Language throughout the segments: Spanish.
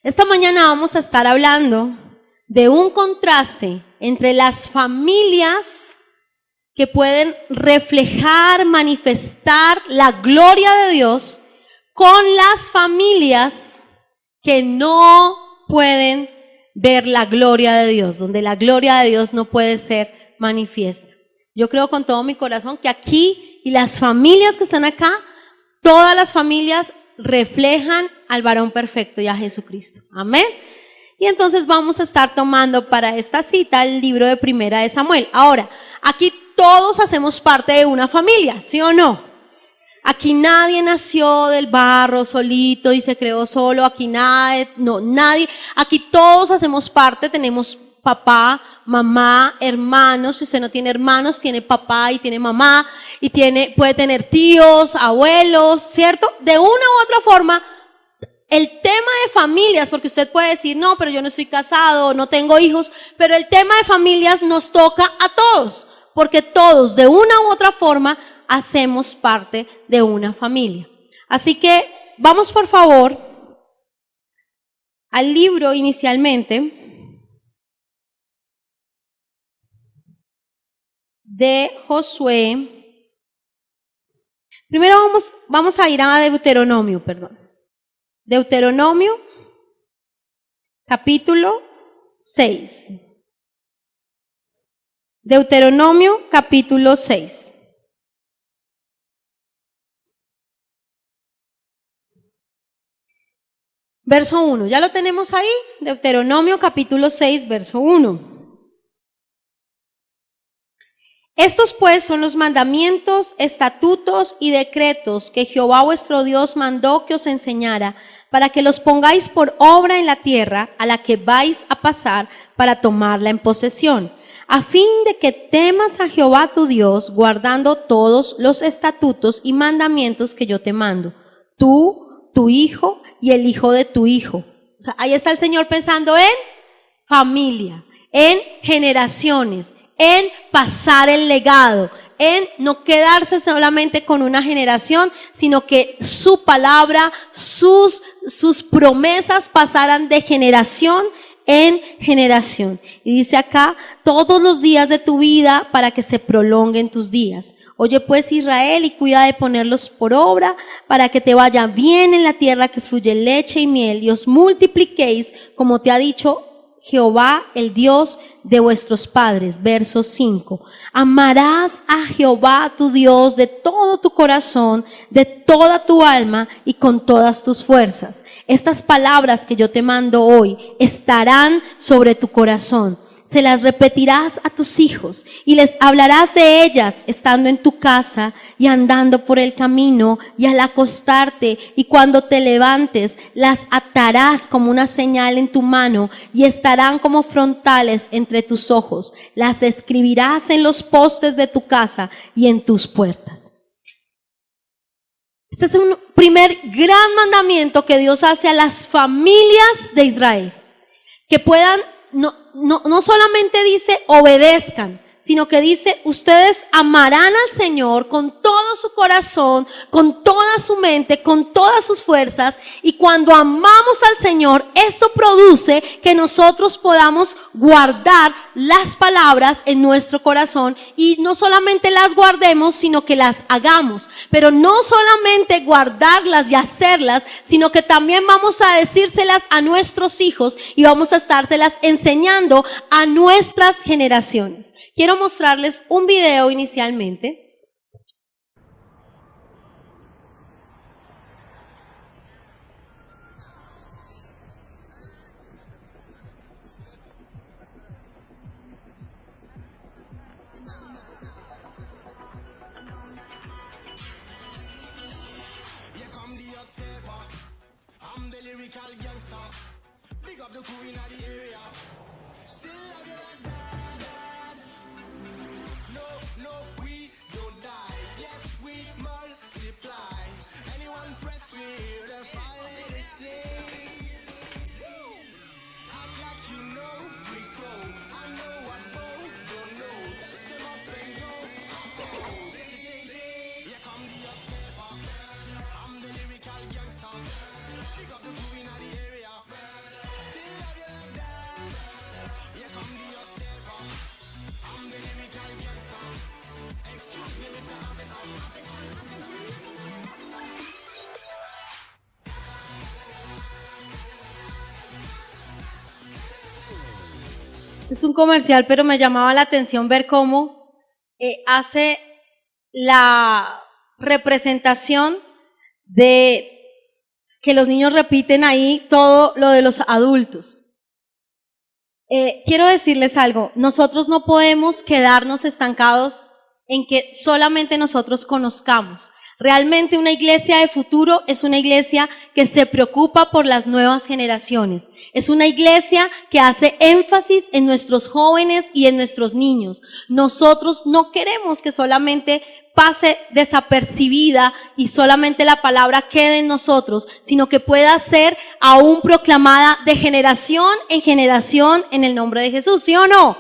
Esta mañana vamos a estar hablando de un contraste entre las familias que pueden reflejar, manifestar la gloria de Dios con las familias que no pueden ver la gloria de Dios, donde la gloria de Dios no puede ser manifiesta. Yo creo con todo mi corazón que aquí y las familias que están acá, todas las familias reflejan al varón perfecto y a Jesucristo. Amén. Y entonces vamos a estar tomando para esta cita el libro de Primera de Samuel. Ahora, aquí todos hacemos parte de una familia, ¿sí o no? Aquí nadie nació del barro solito y se creó solo, aquí nadie, aquí todos hacemos parte, tenemos papá, mamá, hermanos. Si usted no tiene hermanos, tiene papá y tiene mamá y puede tener tíos, abuelos, ¿cierto? De una u otra forma, el tema de familias, porque usted puede decir, no, pero yo no estoy casado, no tengo hijos, pero el tema de familias nos toca a todos, porque todos de una u otra forma hacemos parte de una familia. Así que vamos por favor al libro inicialmente de Josué. Primero vamos a ir a Deuteronomio, Deuteronomio, capítulo 6. Deuteronomio, capítulo 6. Verso 1. ¿Ya lo tenemos ahí? Deuteronomio, capítulo 6, verso 1. Estos pues son los mandamientos, estatutos y decretos que Jehová vuestro Dios mandó que os enseñara, para que los pongáis por obra en la tierra a la que vais a pasar para tomarla en posesión, a fin de que temas a Jehová tu Dios, guardando todos los estatutos y mandamientos que yo te mando, tú, tu hijo y el hijo de tu hijo. O sea, ahí está el Señor pensando en familia, en generaciones, en pasar el legado, en no quedarse solamente con una generación, sino que su palabra, sus promesas pasaran de generación en generación. Y dice acá, todos los días de tu vida para que se prolonguen tus días. Oye pues Israel, y cuida de ponerlos por obra para que te vaya bien en la tierra que fluye leche y miel, y os multipliquéis como te ha dicho Jehová, el Dios de vuestros padres. Verso 5. Amarás a Jehová tu Dios de todo tu corazón, de toda tu alma y con todas tus fuerzas. Estas palabras que yo te mando hoy estarán sobre tu corazón. Se las repetirás a tus hijos y les hablarás de ellas estando en tu casa y andando por el camino y al acostarte, y cuando te levantes las atarás como una señal en tu mano y estarán como frontales entre tus ojos. Las escribirás en los postes de tu casa y en tus puertas. Este es un primer gran mandamiento que Dios hace a las familias de Israel, que puedan no solamente dice obedezcan, sino que dice ustedes amarán al Señor con todo su corazón, con toda su mente, con todas sus fuerzas, y cuando amamos al Señor, esto produce que nosotros podamos guardar las palabras en nuestro corazón, y no solamente las guardemos, sino que las hagamos, pero no solamente guardarlas y hacerlas, sino que también vamos a decírselas a nuestros hijos y vamos a estárselas enseñando a nuestras generaciones. Quiero mostrarles un video inicialmente. Es un comercial, pero me llamaba la atención ver cómo hace la representación de que los niños repiten ahí todo lo de los adultos. Quiero decirles algo, nosotros no podemos quedarnos estancados en que solamente nosotros conozcamos. Realmente una iglesia de futuro es una iglesia que se preocupa por las nuevas generaciones. Es una iglesia que hace énfasis en nuestros jóvenes y en nuestros niños. Nosotros no queremos que solamente pase desapercibida y solamente la palabra quede en nosotros, sino que pueda ser aún proclamada de generación en el nombre de Jesús, ¿sí o no?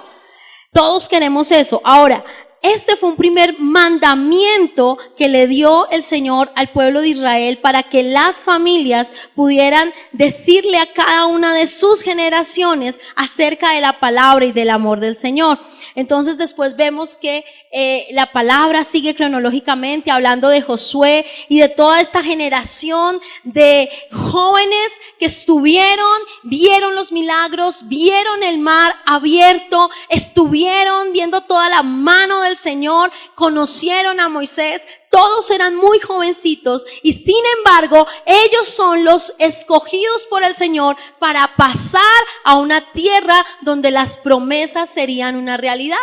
Todos queremos eso. Ahora, este fue un primer mandamiento que le dio el Señor al pueblo de Israel para que las familias pudieran decirle a cada una de sus generaciones acerca de la palabra y del amor del Señor. Entonces después vemos que la palabra sigue cronológicamente hablando de Josué y de toda esta generación de jóvenes que vieron los milagros, vieron el mar abierto, estuvieron viendo toda la mano del Señor, conocieron a Moisés. Todos eran muy jovencitos y sin embargo ellos son los escogidos por el Señor para pasar a una tierra donde las promesas serían una realidad.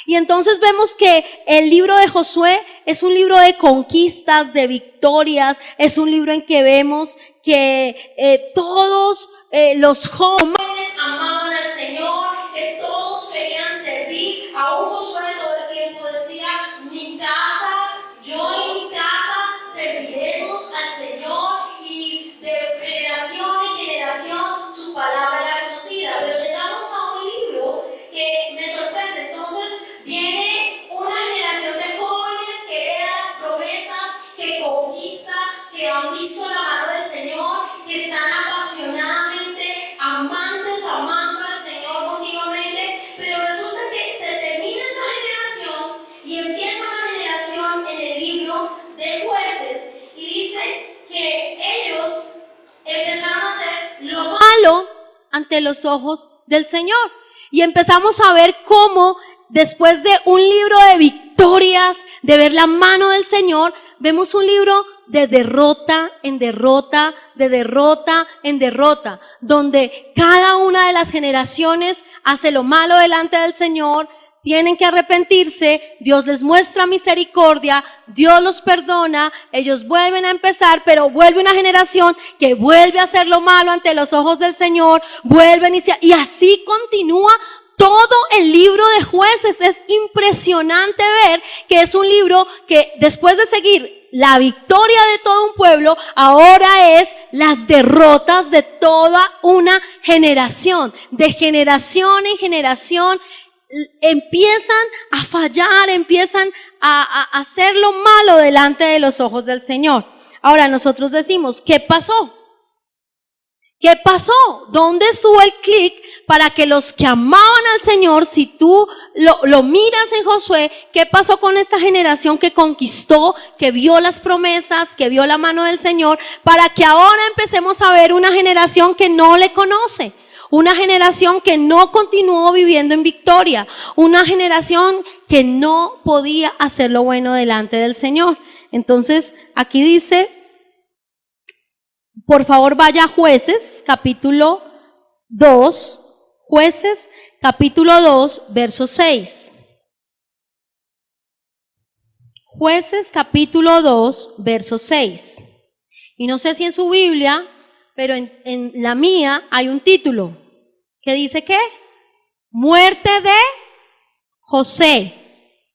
Y entonces vemos que el libro de Josué es un libro de conquistas, de victorias, es un libro en que vemos que todos los jóvenes amaban al Señor, que todos querían servir. Aún Josué todo el tiempo decía, yo y mi casa serviremos al Señor, y de generación en generación su palabra era conocida. Pero llegamos a un libro que me sorprende. Entonces viene una generación de jóvenes que hereda las promesas, que conquista, que han visto la mano del Señor, que están apasionadamente amando al Señor continuamente. Pero resulta que se termina esta generación y empieza una generación en el libro de Jueces, y dice que ellos empezaron a hacer lo malo ante los ojos del Señor. Y empezamos a ver cómo después de un libro de victorias, de ver la mano del Señor, vemos un libro de derrota en derrota, de derrota en derrota, donde cada una de las generaciones hace lo malo delante del Señor, tienen que arrepentirse, Dios les muestra misericordia, Dios los perdona, ellos vuelven a empezar, pero vuelve una generación que vuelve a hacer lo malo ante los ojos del Señor, y así continúa todo el libro de Jueces. Es impresionante ver que es un libro que después de seguir la victoria de todo un pueblo, ahora es las derrotas de toda una generación. De generación en generación empiezan a fallar, empiezan a hacer lo malo delante de los ojos del Señor. Ahora nosotros decimos, ¿qué pasó? ¿Qué pasó? ¿Dónde estuvo el clic para que los que amaban al Señor, si tú lo miras en Josué, qué pasó con esta generación que conquistó, que vio las promesas, que vio la mano del Señor, para que ahora empecemos a ver una generación que no le conoce? Una generación que no continuó viviendo en victoria, una generación que no podía hacer lo bueno delante del Señor. Entonces, aquí dice, por favor vaya a Jueces, capítulo 2, Jueces, capítulo 2, verso 6. Jueces, capítulo 2, verso 6. Y no sé si en su Biblia, pero en la mía hay un título. ¿Qué dice qué? Muerte de José,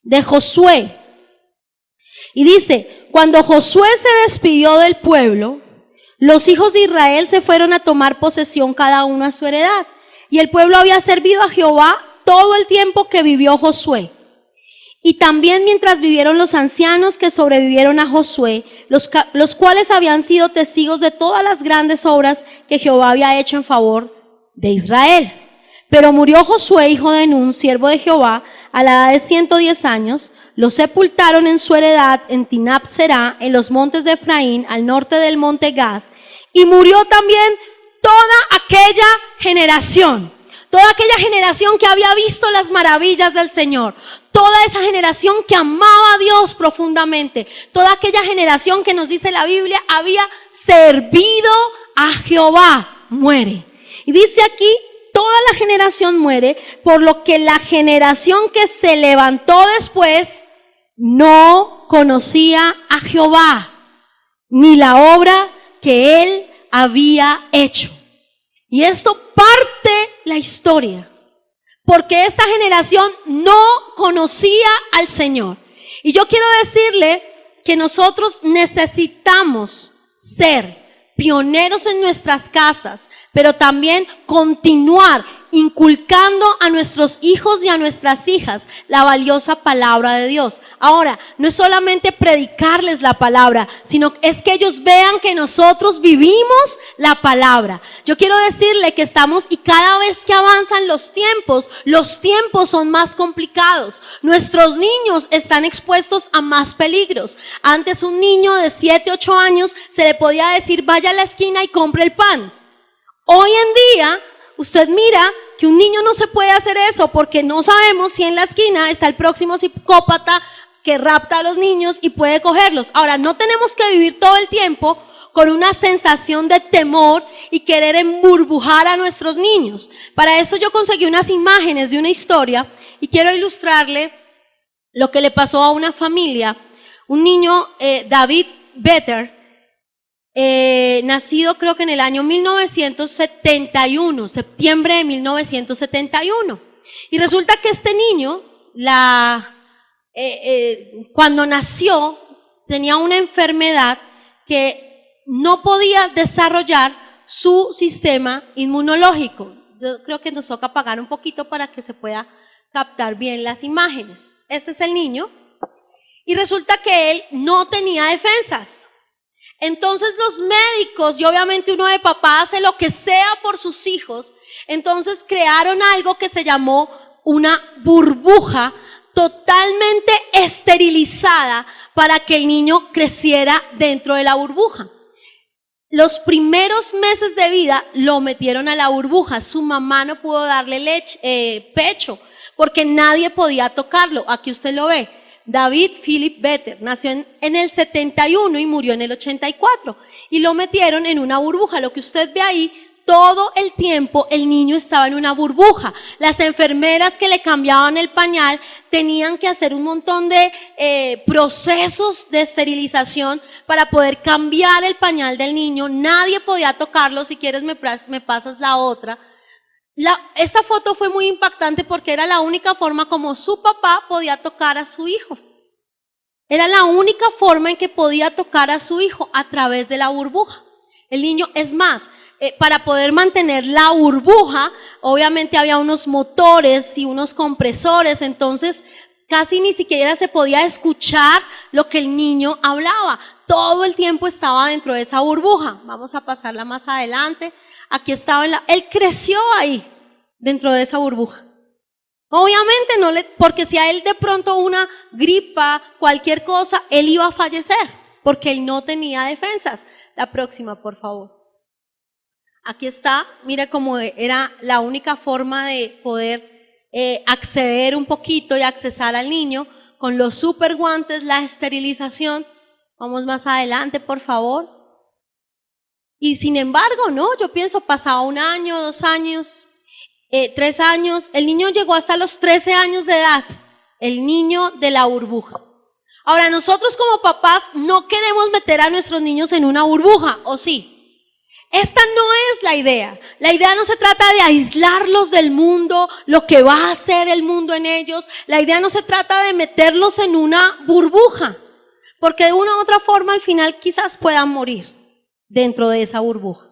de Josué. Y dice, cuando Josué se despidió del pueblo, los hijos de Israel se fueron a tomar posesión cada uno a su heredad. Y el pueblo había servido a Jehová todo el tiempo que vivió Josué. Y también mientras vivieron los ancianos que sobrevivieron a Josué, los cuales habían sido testigos de todas las grandes obras que Jehová había hecho en favor de Israel. Pero murió Josué, hijo de Nun, siervo de Jehová, a la edad de 110 años. Lo sepultaron en su heredad en Timnat-Será, en los montes de Efraín, al norte del monte Gaz. Y murió también toda aquella generación que había visto las maravillas del Señor, toda esa generación que amaba a Dios profundamente, toda aquella generación que nos dice la Biblia había servido a Jehová, muere. Y dice aquí, toda la generación muere, por lo que la generación que se levantó después no conocía a Jehová, ni la obra que él había hecho. Y esto parte la historia, porque esta generación no conocía al Señor. Y yo quiero decirle que nosotros necesitamos ser pioneros en nuestras casas, pero también continuar inculcando a nuestros hijos y a nuestras hijas la valiosa palabra de Dios. Ahora, no es solamente predicarles la palabra, sino es que ellos vean que nosotros vivimos la palabra. Yo quiero decirle que estamos, y cada vez que avanzan los tiempos son más complicados. Nuestros niños están expuestos a más peligros. Antes un niño de 7, 8 años se le podía decir, vaya a la esquina y compre el pan. Hoy en día, usted mira que un niño no se puede hacer eso porque no sabemos si en la esquina está el próximo psicópata que rapta a los niños y puede cogerlos. Ahora, no tenemos que vivir todo el tiempo con una sensación de temor y querer emburbujar a nuestros niños. Para eso yo conseguí unas imágenes de una historia y quiero ilustrarle lo que le pasó a una familia. Un niño, David Vetter, nacido creo que en el año 1971, septiembre de 1971. Y resulta que este niño, cuando nació, tenía una enfermedad que no podía desarrollar su sistema inmunológico. Yo creo que nos toca apagar un poquito para que se pueda captar bien las imágenes. Este es el niño. Y resulta que él no tenía defensas. Entonces los médicos, y obviamente uno de papá hace lo que sea por sus hijos, entonces crearon algo que se llamó una burbuja totalmente esterilizada para que el niño creciera dentro de la burbuja. Los primeros meses de vida lo metieron a la burbuja, su mamá no pudo darle pecho, porque nadie podía tocarlo. Aquí usted lo ve. David Philip Vetter nació en el 71 y murió en el 84 y lo metieron en una burbuja. Lo que usted ve ahí, todo el tiempo el niño estaba en una burbuja. Las enfermeras que le cambiaban el pañal tenían que hacer un montón de procesos de esterilización para poder cambiar el pañal del niño. Nadie podía tocarlo. Si quieres me pasas la otra. Esta foto fue muy impactante porque era la única forma como su papá podía tocar a su hijo. Era la única forma en que podía tocar a su hijo, a través de la burbuja. El niño, es más, para poder mantener la burbuja, obviamente había unos motores y unos compresores, entonces casi ni siquiera se podía escuchar lo que el niño hablaba. Todo el tiempo estaba dentro de esa burbuja. Vamos a pasarla más adelante. Aquí estaba él creció ahí, dentro de esa burbuja. Obviamente porque si a él de pronto una gripa, cualquier cosa, él iba a fallecer, porque él no tenía defensas. La próxima, por favor. Aquí está, mira cómo era la única forma de poder acceder un poquito y accesar al niño, con los super guantes, la esterilización. Vamos más adelante, por favor. Y sin embargo, no, yo pienso, pasaba 1 año, 2 años, 3 años, el niño llegó hasta los 13 años de edad, el niño de la burbuja. Ahora, nosotros como papás no queremos meter a nuestros niños en una burbuja, ¿o sí? Esta no es la idea. La idea no se trata de aislarlos del mundo, lo que va a hacer el mundo en ellos. La idea no se trata de meterlos en una burbuja, porque de una u otra forma al final quizás puedan morir dentro de esa burbuja.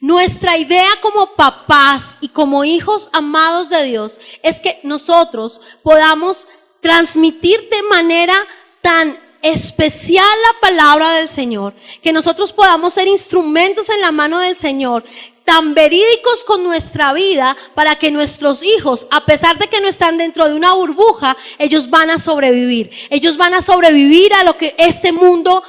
Nuestra idea como papás y como hijos amados de Dios es que nosotros podamos transmitir de manera tan especial la palabra del Señor, que nosotros podamos ser instrumentos en la mano del Señor, tan verídicos con nuestra vida, para que nuestros hijos, a pesar de que no están dentro de una burbuja, ellos van a sobrevivir. Ellos van a sobrevivir a lo que este mundo,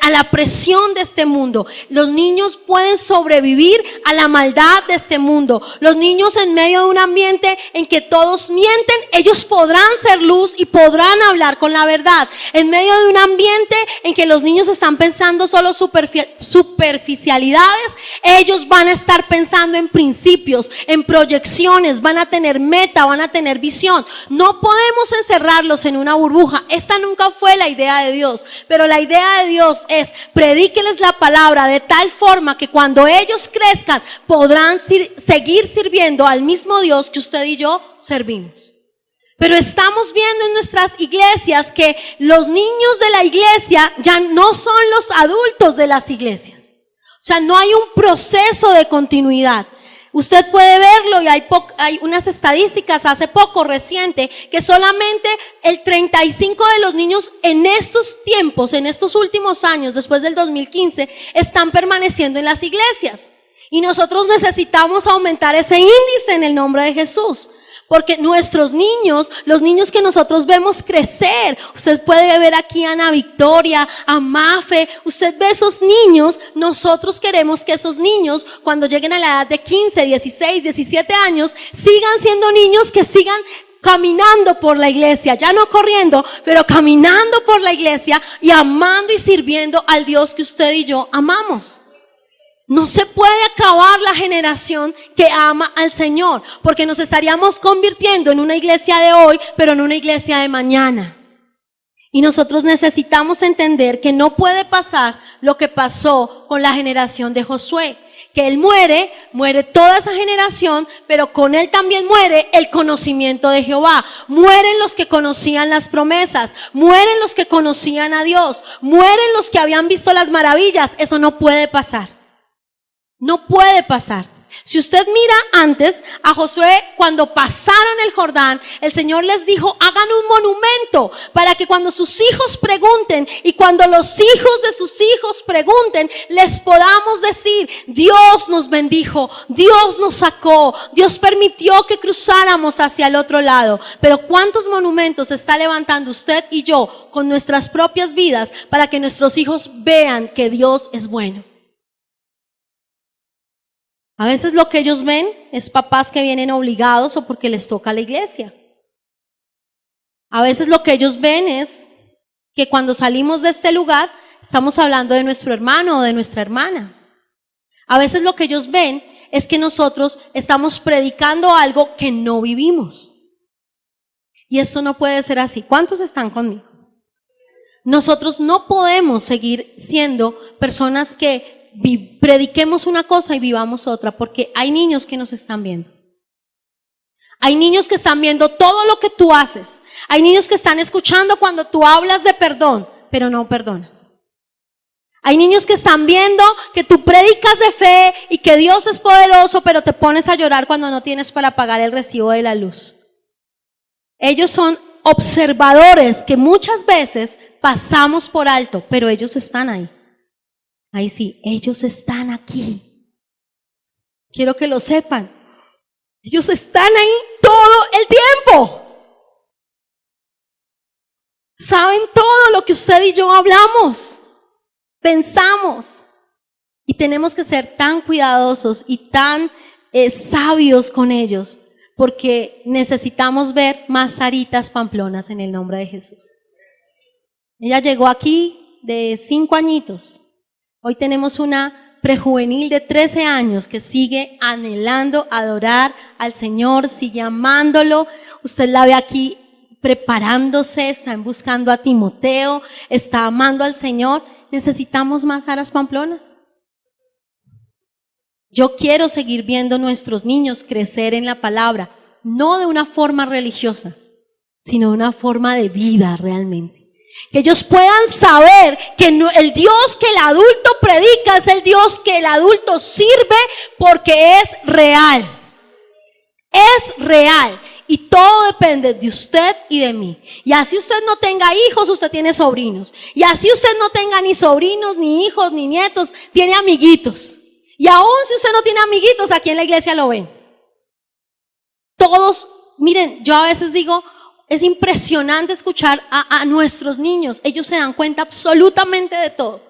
a la presión de este mundo. Los niños pueden sobrevivir a la maldad de este mundo. Los niños en medio de un ambiente en que todos mienten, ellos podrán ser luz y podrán hablar con la verdad. En medio de un ambiente en que los niños están pensando solo superficialidades, ellos van a estar pensando en principios, en proyecciones, van a tener meta, van a tener visión. No podemos encerrarlos en una burbuja. Esta nunca fue la idea de Dios, pero la idea de Dios es: predíqueles la palabra de tal forma que cuando ellos crezcan podrán seguir sirviendo al mismo Dios que usted y yo servimos. Pero estamos viendo en nuestras iglesias que los niños de la iglesia ya no son los adultos de las iglesias. O sea, no hay un proceso de continuidad. Usted puede verlo y hay unas estadísticas hace poco, reciente, que solamente el 35% de los niños en estos tiempos, en estos últimos años, después del 2015, están permaneciendo en las iglesias. Y nosotros necesitamos aumentar ese índice en el nombre de Jesús. Porque nuestros niños, los niños que nosotros vemos crecer, usted puede ver aquí a Ana Victoria, a Mafe, usted ve esos niños. Nosotros queremos que esos niños, cuando lleguen a la edad de 15, 16, 17 años, sigan siendo niños que sigan caminando por la iglesia, ya no corriendo, pero caminando por la iglesia y amando y sirviendo al Dios que usted y yo amamos. No se puede acabar la generación que ama al Señor, porque nos estaríamos convirtiendo en una iglesia de hoy, pero en una iglesia de mañana. Y nosotros necesitamos entender que no puede pasar lo que pasó con la generación de Josué, que él muere toda esa generación, pero con él también muere el conocimiento de Jehová. Mueren los que conocían las promesas, mueren los que conocían a Dios, mueren los que habían visto las maravillas. Eso no puede pasar. No puede pasar. Si usted mira antes a Josué, cuando pasaron el Jordán, el Señor les dijo: hagan un monumento para que cuando sus hijos pregunten y cuando los hijos de sus hijos pregunten, les podamos decir: Dios nos bendijo, Dios nos sacó, Dios permitió que cruzáramos hacia el otro lado. Pero ¿cuántos monumentos está levantando usted y yo con nuestras propias vidas para que nuestros hijos vean que Dios es bueno? A veces lo que ellos ven es papás que vienen obligados o porque les toca la iglesia. A veces lo que ellos ven es que cuando salimos de este lugar estamos hablando de nuestro hermano o de nuestra hermana. A veces lo que ellos ven es que nosotros estamos predicando algo que no vivimos. Y esto no puede ser así. ¿Cuántos están conmigo? Nosotros no podemos seguir siendo personas que prediquemos una cosa y vivamos otra, porque hay niños que nos están viendo. Hay niños que están viendo todo lo que tú haces. Hay niños que están escuchando cuando tú hablas de perdón, pero no perdonas. Hay niños que están viendo que tú predicas de fe y que Dios es poderoso, pero te pones a llorar cuando no tienes para pagar el recibo de la luz. Ellos son observadores que muchas veces pasamos por alto, pero ellos están ahí. Ahí sí, ellos están aquí. Quiero que lo sepan. Ellos están ahí todo el tiempo. Saben todo lo que usted y yo hablamos, pensamos. Y tenemos que ser tan cuidadosos y tan sabios con ellos, porque necesitamos ver más Saritas Pamplonas en el nombre de Jesús. Ella llegó aquí de 5 añitos. Hoy tenemos una prejuvenil de 13 años que sigue anhelando adorar al Señor, sigue amándolo. Usted la ve aquí preparándose, están buscando a Timoteo, está amando al Señor. Necesitamos más Saras Pamplonas. Yo quiero seguir viendo a nuestros niños crecer en la palabra, no de una forma religiosa, sino de una forma de vida realmente. Que ellos puedan saber que el Dios que el adulto predica es el Dios que el adulto sirve porque es real. Es real. Y todo depende de usted y de mí. Y así usted no tenga hijos, usted tiene sobrinos. Y así usted no tenga ni sobrinos, ni hijos, ni nietos, tiene amiguitos. Y aún si usted no tiene amiguitos, aquí en la iglesia lo ven. Todos, miren, yo a veces digo, es impresionante escuchar a nuestros niños. Ellos se dan cuenta absolutamente de todo.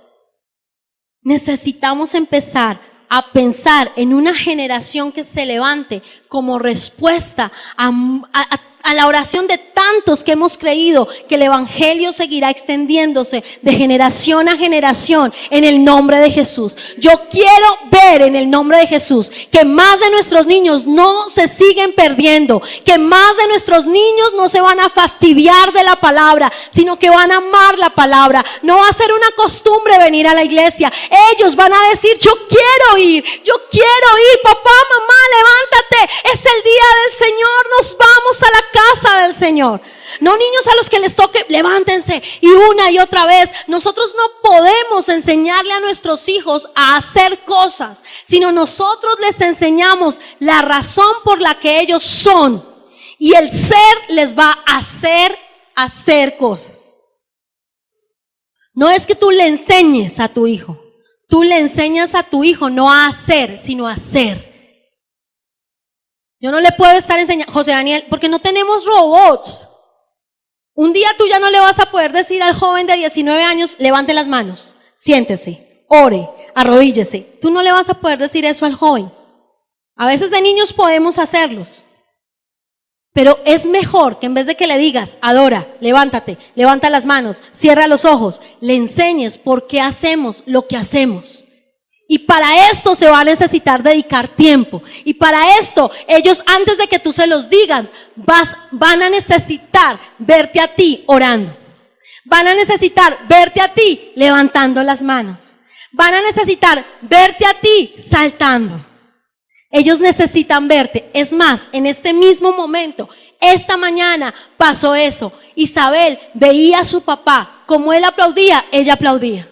Necesitamos empezar a pensar en una generación que se levante como respuesta a la oración de tantos que hemos creído que el evangelio seguirá extendiéndose de generación a generación en el nombre de Jesús. Yo quiero ver en el nombre de Jesús que más de nuestros niños no se siguen perdiendo, que más de nuestros niños no se van a fastidiar de la palabra, sino que van a amar la palabra. No va a ser una costumbre venir a la iglesia. Ellos van a decir, yo quiero ir, papá, mamá, levántate, es el día del Señor, nos vamos a la casa del Señor. No niños a los que les toque, levántense y una y otra vez. Nosotros no podemos enseñarle a nuestros hijos a hacer cosas, sino nosotros les enseñamos la razón por la que ellos son. Y el ser les va a hacer cosas. No es que tú le enseñes a tu hijo. Tú le enseñas a tu hijo no a hacer, sino a hacer. Yo no le puedo estar enseñando, José Daniel, porque no tenemos robots. Un día tú ya no le vas a poder decir al joven de 19 años, levante las manos, siéntese, ore, arrodíllese. Tú no le vas a poder decir eso al joven. A veces de niños podemos hacerlos. Pero es mejor que en vez de que le digas, adora, levántate, levanta las manos, cierra los ojos, le enseñes por qué hacemos lo que hacemos. Y para esto se va a necesitar dedicar tiempo. Y para esto, ellos antes de que tú se los digan, van a necesitar verte a ti orando. Van a necesitar verte a ti levantando las manos. Van a necesitar verte a ti saltando. Ellos necesitan verte. Es más, en este mismo momento, esta mañana pasó eso. Isabel veía a su papá. Como él aplaudía, ella aplaudía.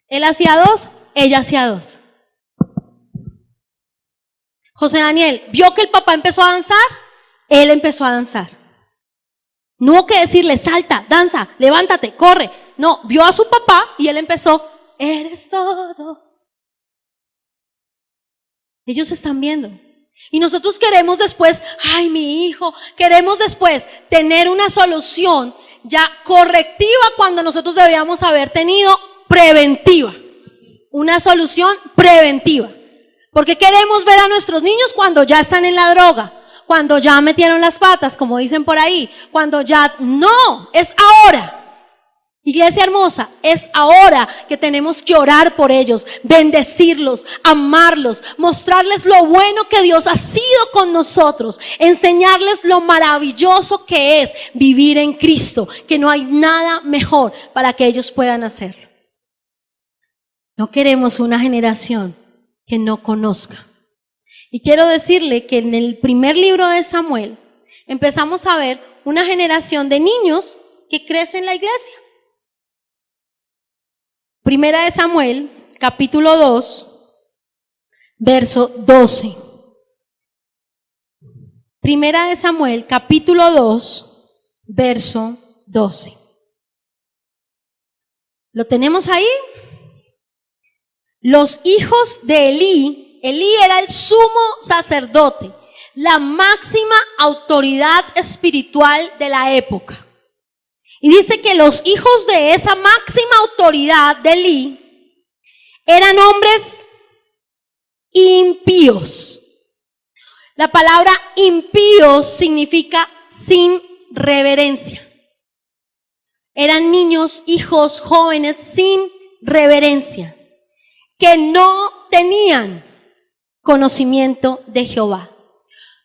Él hacía 2, ella hacía 2. José Daniel vio que el papá empezó a danzar, él empezó a danzar. No hubo que decirle, salta, danza, levántate, corre. No, vio a su papá y él empezó, eres todo. Ellos están viendo. Y nosotros queremos después, ay, mi hijo, queremos después tener una solución ya correctiva cuando nosotros debíamos haber tenido preventiva. Una solución preventiva. Porque queremos ver a nuestros niños cuando ya están en la droga, cuando ya metieron las patas, como dicen por ahí, cuando ya, no, es ahora. Iglesia hermosa, es ahora que tenemos que orar por ellos, bendecirlos, amarlos, mostrarles lo bueno que Dios ha sido con nosotros, enseñarles lo maravilloso que es vivir en Cristo, que no hay nada mejor para que ellos puedan hacerlo. No queremos una generación que no conozca. Y quiero decirle que en el primer libro de Samuel empezamos a ver una generación de niños que crecen en la iglesia. Primera de Samuel, capítulo 2, verso 12. Primera de Samuel, capítulo 2, verso 12. ¿Lo tenemos ahí? Los hijos de Elí era el sumo sacerdote, la máxima autoridad espiritual de la época. Y dice que los hijos de esa máxima autoridad de Elí eran hombres impíos. La palabra impío significa sin reverencia. Eran niños, hijos, jóvenes sin reverencia, que no tenían conocimiento de Jehová.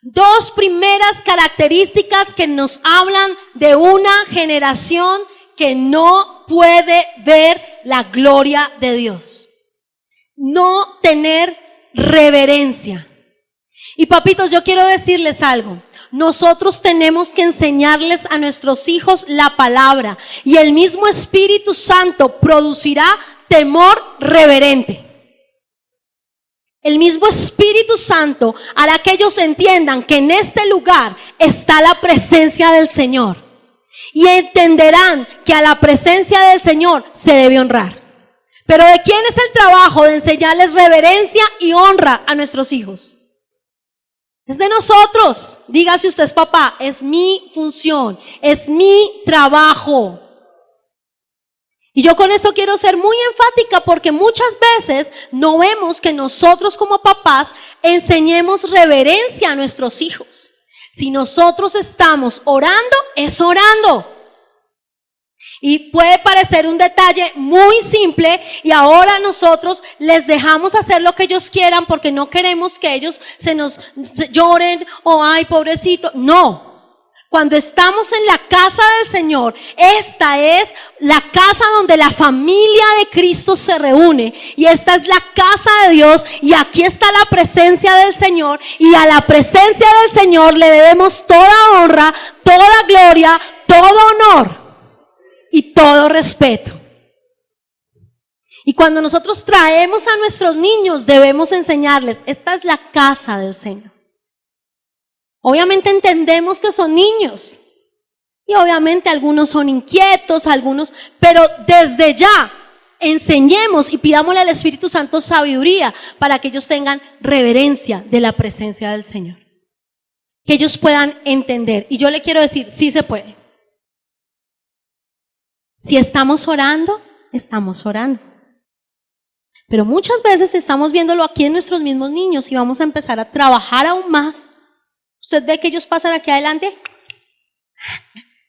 Dos primeras características que nos hablan de una generación que no puede ver la gloria de Dios. No tener reverencia. Y papitos, yo quiero decirles algo. Nosotros tenemos que enseñarles a nuestros hijos la palabra y el mismo Espíritu Santo producirá temor reverente. El mismo Espíritu Santo hará que ellos entiendan que en este lugar está la presencia del Señor y entenderán que a la presencia del Señor se debe honrar. Pero ¿de quién es el trabajo de enseñarles reverencia y honra a nuestros hijos? Es de nosotros. Diga si usted es papá, es mi función, es mi trabajo. Y yo con esto quiero ser muy enfática porque muchas veces no vemos que nosotros como papás enseñemos reverencia a nuestros hijos. Si nosotros estamos orando, es orando. Y puede parecer un detalle muy simple y ahora nosotros les dejamos hacer lo que ellos quieran porque no queremos que ellos se lloren o ay pobrecito. No. Cuando estamos en la casa del Señor, esta es la casa donde la familia de Cristo se reúne y esta es la casa de Dios y aquí está la presencia del Señor y a la presencia del Señor le debemos toda honra, toda gloria, todo honor y todo respeto. Y cuando nosotros traemos a nuestros niños debemos enseñarles, esta es la casa del Señor. Obviamente entendemos que son niños y obviamente algunos son inquietos, pero desde ya enseñemos y pidámosle al Espíritu Santo sabiduría para que ellos tengan reverencia de la presencia del Señor. Que ellos puedan entender. Y yo le quiero decir, sí se puede. Si estamos orando, estamos orando. Pero muchas veces estamos viéndolo aquí en nuestros mismos niños y vamos a empezar a trabajar aún más. Usted ve que ellos pasan aquí adelante.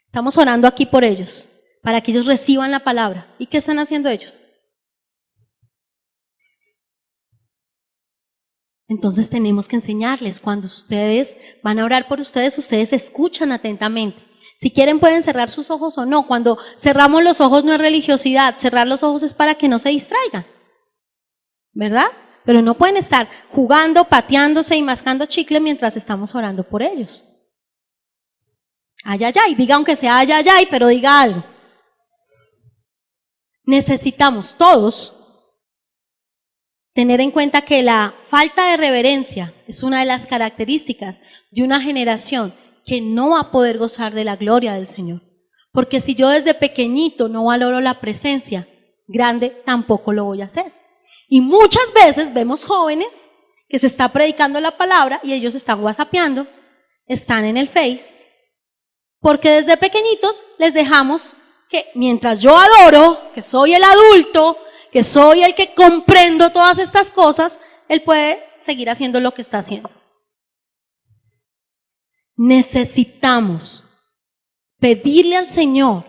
Estamos orando aquí por ellos, para que ellos reciban la palabra. ¿Y qué están haciendo ellos? Entonces tenemos que enseñarles, cuando ustedes van a orar por ustedes escuchan atentamente. Si quieren pueden cerrar sus ojos o no. Cuando cerramos los ojos no es religiosidad, cerrar los ojos es para que no se distraigan, ¿verdad? Pero no pueden estar jugando, pateándose y mascando chicle mientras estamos orando por ellos. Ay, ay, ay, diga aunque sea ay, ay, ay, pero diga algo. Necesitamos todos tener en cuenta que la falta de reverencia es una de las características de una generación que no va a poder gozar de la gloria del Señor. Porque si yo desde pequeñito no valoro la presencia, grande tampoco lo voy a hacer. Y muchas veces vemos jóvenes que se está predicando la palabra y ellos están whatsappeando, están en el Face, porque desde pequeñitos les dejamos que mientras yo adoro, que soy el adulto, que soy el que comprendo todas estas cosas, él puede seguir haciendo lo que está haciendo. Necesitamos pedirle al Señor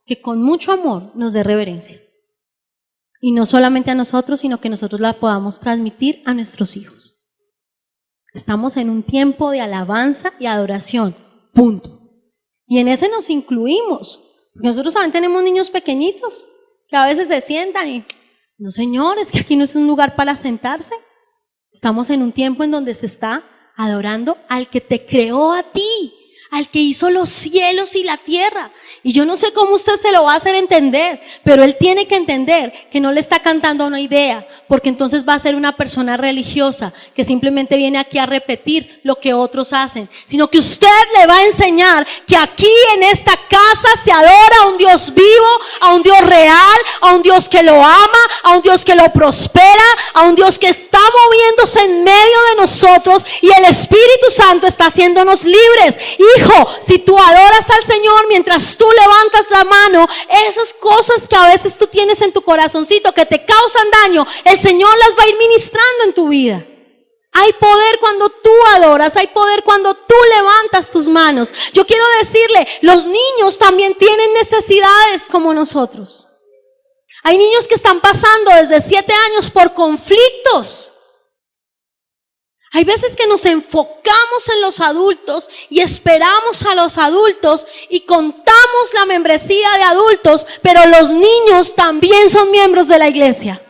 que con mucho amor nos dé reverencia. Y no solamente a nosotros, sino que nosotros la podamos transmitir a nuestros hijos. Estamos en un tiempo de alabanza y adoración, punto. Y en ese nos incluimos. Porque nosotros también tenemos niños pequeñitos que a veces se sientan y, no señores, que aquí no es un lugar para sentarse. Estamos en un tiempo en donde se está adorando al que te creó a ti, al que hizo los cielos y la tierra. Y yo no sé cómo usted se lo va a hacer entender, pero él tiene que entender que no le está cantando una idea, porque entonces va a ser una persona religiosa que simplemente viene aquí a repetir lo que otros hacen, sino que usted le va a enseñar que aquí en esta casa se adora a un Dios vivo, a un Dios real, a un Dios que lo ama, a un Dios que lo prospera, a un Dios que está moviéndose en medio de nosotros y el Espíritu Santo está haciéndonos libres. Hijo, si tú adoras al Señor mientras tú levantas la mano, esas cosas que a veces tú tienes en tu corazoncito que te causan daño, el Señor las va a ir ministrando en tu vida. Hay poder cuando tú adoras, hay poder cuando tú levantas tus manos. Yo quiero decirle, los niños también tienen necesidades como nosotros. Hay niños que están pasando desde 7 años por conflictos. Hay veces que nos enfocamos en los adultos y esperamos a los adultos y contamos la membresía de adultos, pero los niños también son miembros de la iglesia.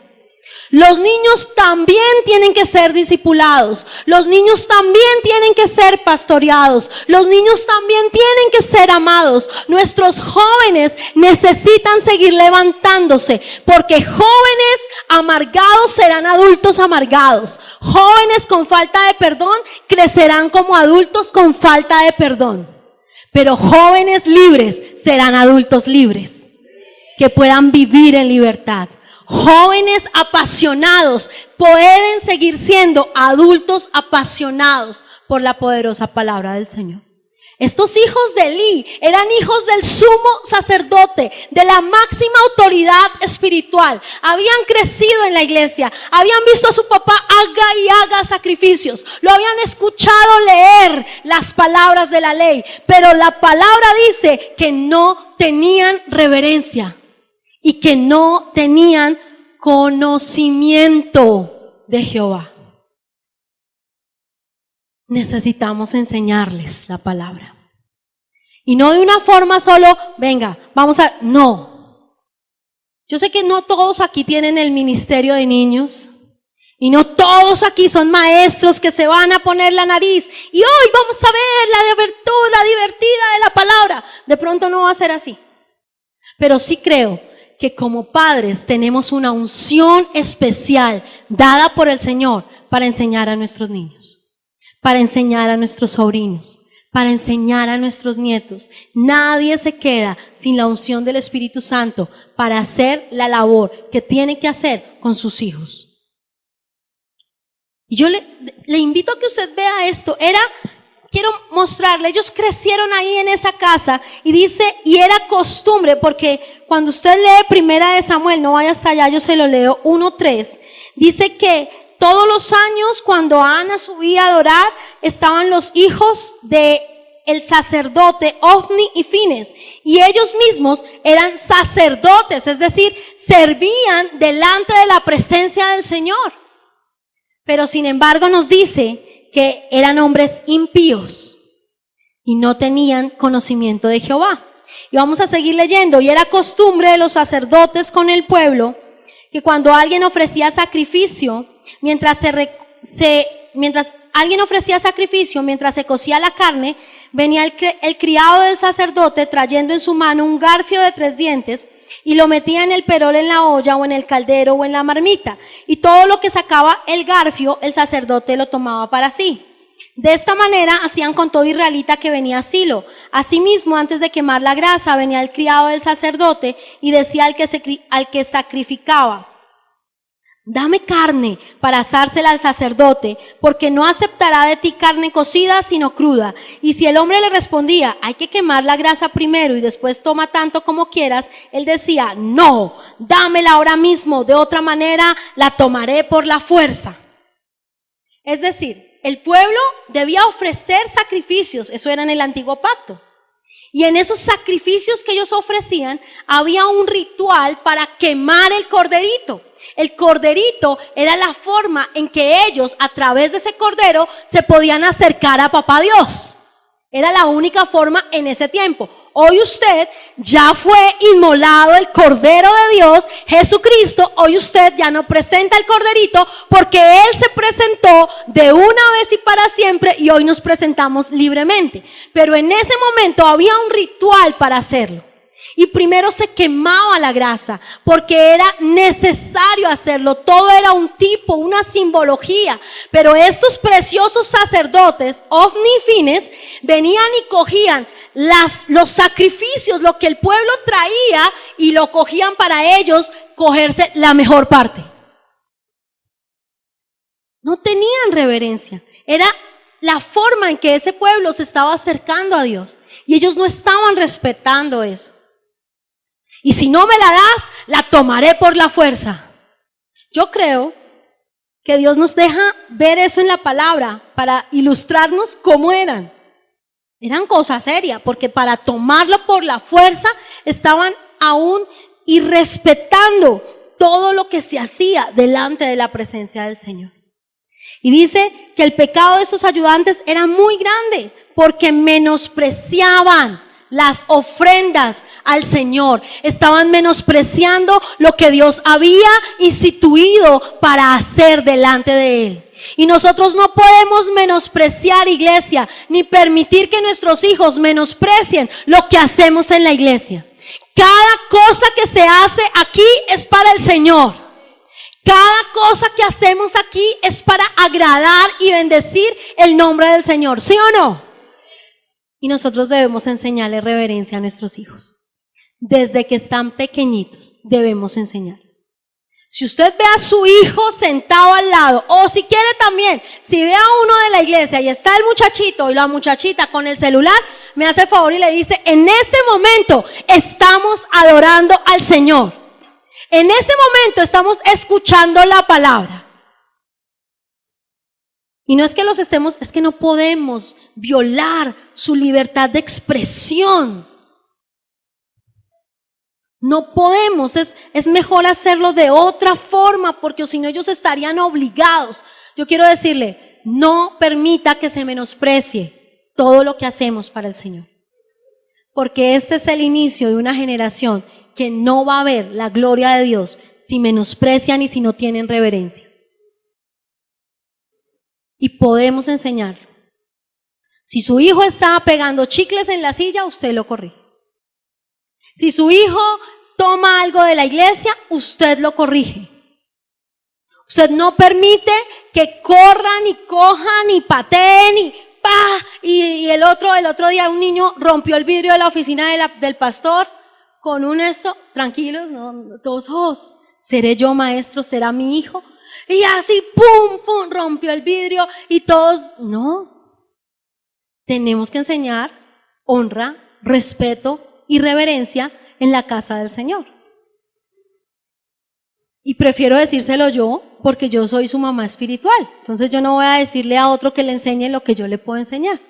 Los niños también tienen que ser discipulados. Los niños también tienen que ser pastoreados. Los niños también tienen que ser amados. Nuestros jóvenes necesitan seguir levantándose, porque jóvenes amargados serán adultos amargados. Jóvenes con falta de perdón crecerán como adultos con falta de perdón. Pero jóvenes libres serán adultos libres, que puedan vivir en libertad. Jóvenes apasionados pueden seguir siendo adultos apasionados por la poderosa palabra del Señor. Estos hijos de Elí eran hijos del sumo sacerdote, de la máxima autoridad espiritual. Habían crecido en la iglesia, habían visto a su papá haga y haga sacrificios, lo habían escuchado leer las palabras de la ley, pero la palabra dice que no tenían reverencia y que no tenían conocimiento de Jehová. Necesitamos enseñarles la palabra. Y no de una forma solo, venga, no. Yo sé que no todos aquí tienen el ministerio de niños. Y no todos aquí son maestros que se van a poner la nariz. Y hoy vamos a ver la abertura divertida de la palabra. De pronto no va a ser así. Pero sí creo que como padres tenemos una unción especial dada por el Señor para enseñar a nuestros niños, para enseñar a nuestros sobrinos, para enseñar a nuestros nietos. Nadie se queda sin la unción del Espíritu Santo para hacer la labor que tiene que hacer con sus hijos. Y yo le invito a que usted vea esto. Quiero mostrarle, ellos crecieron ahí en esa casa y dice, y era costumbre, porque cuando usted lee Primera de Samuel, no vaya hasta allá, yo se lo leo, 1:3, dice que todos los años cuando Ana subía a adorar, estaban los hijos de el sacerdote Ofni y Fines, y ellos mismos eran sacerdotes, es decir, servían delante de la presencia del Señor. Pero sin embargo nos dice que eran hombres impíos y no tenían conocimiento de Jehová. Y vamos a seguir leyendo. Y era costumbre de los sacerdotes con el pueblo que cuando alguien ofrecía sacrificio, mientras se cocía la carne, venía el criado del sacerdote trayendo en su mano un garfio de 3 dientes y lo metía en el perol, en la olla o en el caldero o en la marmita. Y todo lo que sacaba el garfio, el sacerdote lo tomaba para sí. De esta manera hacían con todo israelita que venía a Silo. Asimismo, antes de quemar la grasa, venía el criado del sacerdote y decía al que sacrificaba: dame carne para asársela al sacerdote, porque no aceptará de ti carne cocida, sino cruda. Y si el hombre le respondía: hay que quemar la grasa primero y después toma tanto como quieras, él decía: no, dámela ahora mismo, de otra manera la tomaré por la fuerza. Es decir, el pueblo debía ofrecer sacrificios, eso era en el antiguo pacto. Y en esos sacrificios que ellos ofrecían, había un ritual para quemar el corderito. El corderito era la forma en que ellos, a través de ese cordero, se podían acercar a Papá Dios. Era la única forma en ese tiempo. Hoy usted ya fue inmolado el Cordero de Dios, Jesucristo. Hoy usted ya no presenta el corderito porque Él se presentó de una vez y para siempre y hoy nos presentamos libremente. Pero en ese momento había un ritual para hacerlo. Y primero se quemaba la grasa porque era necesario hacerlo. Todo era un tipo, una simbología. Pero estos preciosos sacerdotes, Ofni y Fines, venían y cogían los sacrificios, lo que el pueblo traía, y lo cogían para ellos cogerse la mejor parte. No tenían reverencia. Era la forma en que ese pueblo se estaba acercando a Dios. Y ellos no estaban respetando eso. Y si no me la das, la tomaré por la fuerza. Yo creo que Dios nos deja ver eso en la palabra para ilustrarnos cómo eran. Eran cosas serias, porque para tomarlo por la fuerza estaban aún irrespetando todo lo que se hacía delante de la presencia del Señor. Y dice que el pecado de sus ayudantes era muy grande, porque menospreciaban las ofrendas al Señor. Estaban menospreciando lo que Dios había instituido para hacer delante de Él. Y nosotros no podemos menospreciar, iglesia, ni permitir que nuestros hijos menosprecien lo que hacemos en la iglesia. Cada cosa que se hace aquí es para el Señor. Cada cosa que hacemos aquí es para agradar y bendecir el nombre del Señor, ¿sí o no? Y nosotros debemos enseñarle reverencia a nuestros hijos. Desde que están pequeñitos debemos enseñar. Si usted ve a su hijo sentado al lado, o si quiere también, si ve a uno de la iglesia y está el muchachito y la muchachita con el celular, me hace favor y le dice, en este momento estamos adorando al Señor. En este momento estamos escuchando la palabra. Y no es que los estemos, es que no podemos violar su libertad de expresión. No podemos, es mejor hacerlo de otra forma, porque si no ellos estarían obligados. Yo quiero decirle, no permita que se menosprecie todo lo que hacemos para el Señor. Porque este es el inicio de una generación que no va a ver la gloria de Dios si menosprecian y si no tienen reverencia. Y podemos enseñarlo. Si su hijo está pegando chicles en la silla, usted lo corrige. Si su hijo toma algo de la iglesia, usted lo corrige. Usted no permite que corran y cojan y pateen y y el otro día un niño rompió el vidrio de la oficina del pastor con un tranquilos, no, todos, ¿seré yo maestro? ¿Será mi hijo? Y así, pum, rompió el vidrio y todos, no. Tenemos que enseñar honra, respeto y reverencia en la casa del Señor. Y prefiero decírselo yo porque yo soy su mamá espiritual. Entonces yo no voy a decirle a otro que le enseñe lo que yo le puedo enseñar.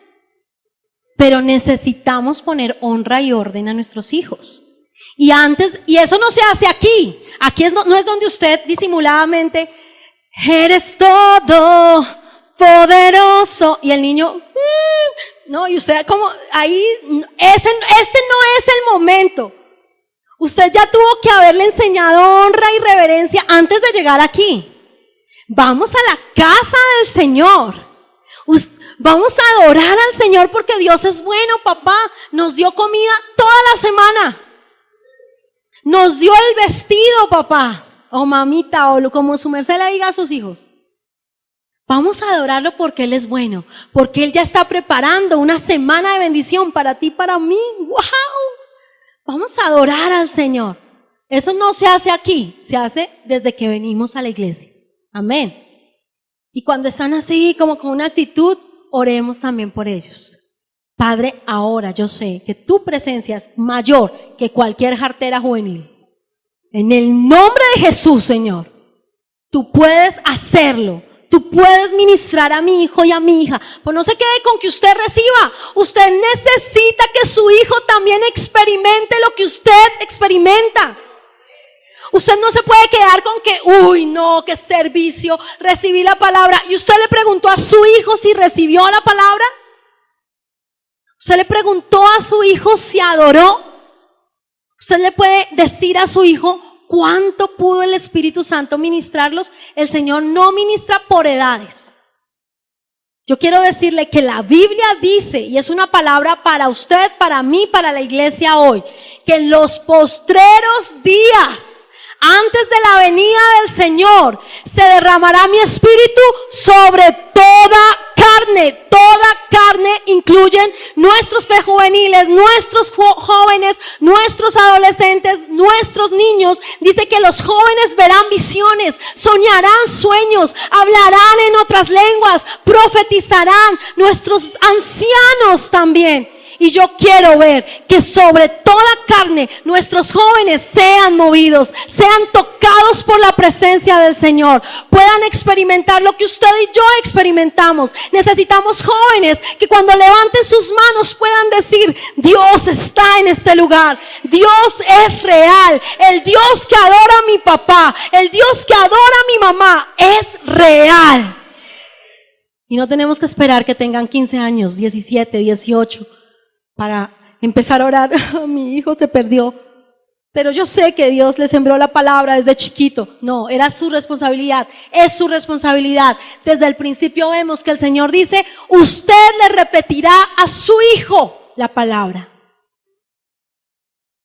Pero necesitamos poner honra y orden a nuestros hijos. Y eso no se hace aquí. Aquí no es donde usted disimuladamente, eres todo poderoso. Y el niño, no, y usted como ahí, este no es el momento. Usted ya tuvo que haberle enseñado honra y reverencia antes de llegar aquí. Vamos a la casa del Señor. Vamos a adorar al Señor porque Dios es bueno, papá. Nos dio comida toda la semana. Nos dio el vestido, papá. O mamita, o como su merced le diga a sus hijos. Vamos a adorarlo porque Él es bueno. Porque Él ya está preparando una semana de bendición para ti, para mí. ¡Wow! Vamos a adorar al Señor. Eso no se hace aquí, se hace desde que venimos a la iglesia. Amén. Y cuando están así, como con una actitud, oremos también por ellos. Padre, ahora yo sé que tu presencia es mayor que cualquier jartera juvenil. En el nombre de Jesús, Señor, tú puedes hacerlo. Tú puedes ministrar a mi hijo y a mi hija. Pues no se quede con que usted reciba. Usted necesita que su hijo también experimente lo que usted experimenta. Usted no se puede quedar con que, uy, no, qué servicio, recibí la palabra. ¿Y usted le preguntó a su hijo si recibió la palabra? ¿Usted le preguntó a su hijo si adoró? ¿Usted le puede decir a su hijo cuánto pudo el Espíritu Santo ministrarlos? El Señor no ministra por edades. Yo quiero decirle que la Biblia dice, y es una palabra para usted, para mí, para la iglesia hoy, que en los postreros días, antes de la venida del Señor, se derramará mi Espíritu sobre toda carne. Toda carne incluyen nuestros prejuveniles, nuestros jóvenes, nuestros adolescentes, nuestros niños. Dice que los jóvenes verán visiones, soñarán sueños, hablarán en otras lenguas, profetizarán, nuestros ancianos también. Y yo quiero ver que sobre toda carne nuestros jóvenes sean movidos, sean tocados por la presencia del Señor, puedan experimentar lo que usted y yo experimentamos. Necesitamos jóvenes que cuando levanten sus manos puedan decir, Dios está en este lugar, Dios es real, el Dios que adora a mi papá, el Dios que adora a mi mamá es real. Y no tenemos que esperar que tengan 15 años, 17, 18, para empezar a orar, mi hijo se perdió. Pero yo sé que Dios le sembró la palabra desde chiquito. No, era su responsabilidad, es su responsabilidad. Desde el principio vemos que el Señor dice, usted le repetirá a su hijo la palabra.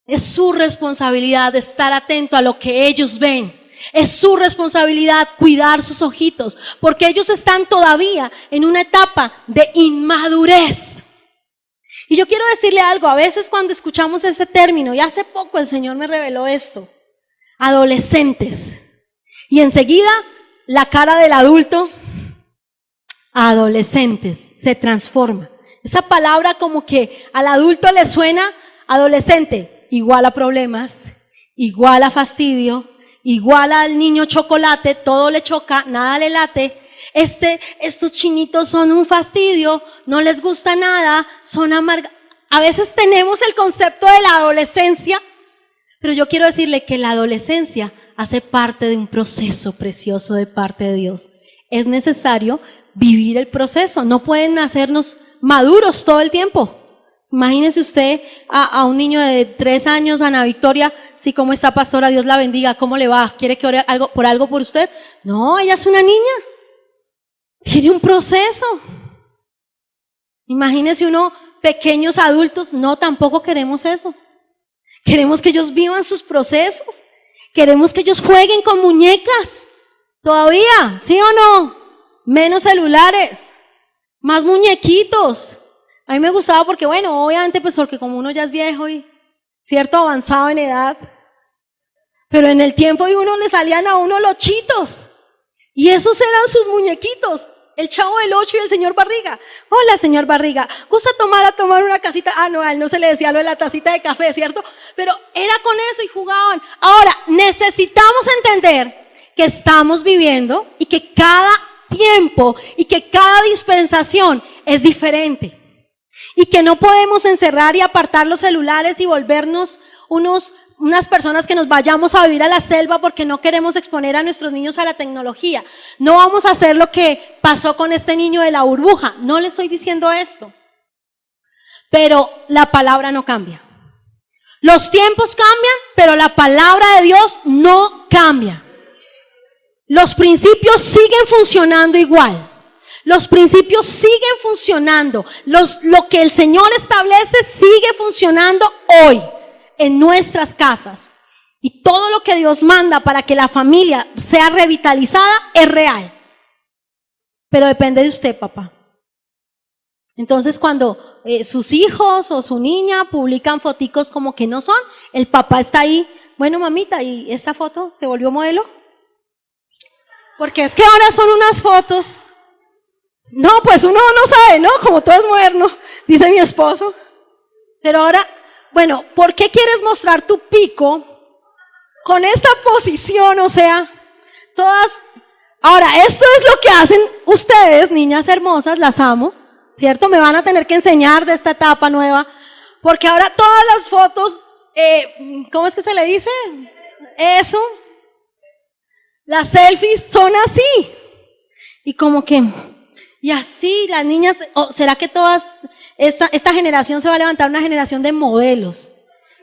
Es su responsabilidad estar atento a lo que ellos ven. Es su responsabilidad cuidar sus ojitos, porque ellos están todavía en una etapa de inmadurez. Y yo quiero decirle algo, a veces cuando escuchamos este término, y hace poco el Señor me reveló esto, adolescentes, y enseguida la cara del adulto, adolescentes, se transforma. Esa palabra como que al adulto le suena adolescente, igual a problemas, igual a fastidio, igual al niño chocolate, todo le choca, nada le late. Estos chinitos son un fastidio, no les gusta nada, son amargas. A veces tenemos el concepto de la adolescencia, pero yo quiero decirle que la adolescencia hace parte de un proceso precioso de parte de Dios. Es necesario vivir el proceso, no pueden hacernos maduros todo el tiempo. Imagínese usted a un niño de 3 años, Ana Victoria, sí, ¿cómo está, pastora? Dios la bendiga, ¿cómo le va? ¿Quiere que ore algo por usted? No, ella es una niña. Tiene un proceso. Imagínese uno, pequeños adultos, no, tampoco queremos eso. Queremos que ellos vivan sus procesos. Queremos que ellos jueguen con muñecas. Todavía, ¿sí o no? Menos celulares, más muñequitos. A mí me gustaba porque, bueno, obviamente pues porque como uno ya es viejo y cierto avanzado en edad, pero en el tiempo de uno le salían a uno los chitos. Y esos eran sus muñequitos, el Chavo del 8 y el señor Barriga. Hola, señor Barriga, ¿gusta tomar una casita? Ah, no, a él no se le decía lo de la tacita de café, ¿cierto? Pero era con eso y jugaban. Ahora, necesitamos entender que estamos viviendo y que cada tiempo y que cada dispensación es diferente. Y que no podemos encerrar y apartar los celulares y volvernos unas personas que nos vayamos a vivir a la selva porque no queremos exponer a nuestros niños a la tecnología. No vamos a hacer lo que pasó con este niño de la burbuja. No le estoy diciendo esto. Pero la palabra no cambia. Los tiempos cambian, pero la palabra de Dios no cambia. Los principios siguen funcionando igual. Los principios siguen funcionando. Lo que el Señor establece sigue funcionando hoy en nuestras casas. Y todo lo que Dios manda para que la familia sea revitalizada es real. Pero depende de usted, papá. Entonces cuando sus hijos o su niña publican foticos como que no son, el papá está ahí. Bueno, mamita, ¿y esta foto te volvió modelo? Porque es que ahora son unas fotos. No, pues uno no sabe, ¿no? Como todo es moderno, dice mi esposo. Pero ahora, bueno, ¿por qué quieres mostrar tu pico con esta posición? O sea, todas. Ahora, esto es lo que hacen ustedes, niñas hermosas, las amo, ¿cierto? Me van a tener que enseñar de esta etapa nueva, porque ahora todas las fotos, ¿cómo es que se le dice? Eso. Las selfies son así. Y como que... Y así las niñas, ¿será que esta generación se va a levantar una generación de modelos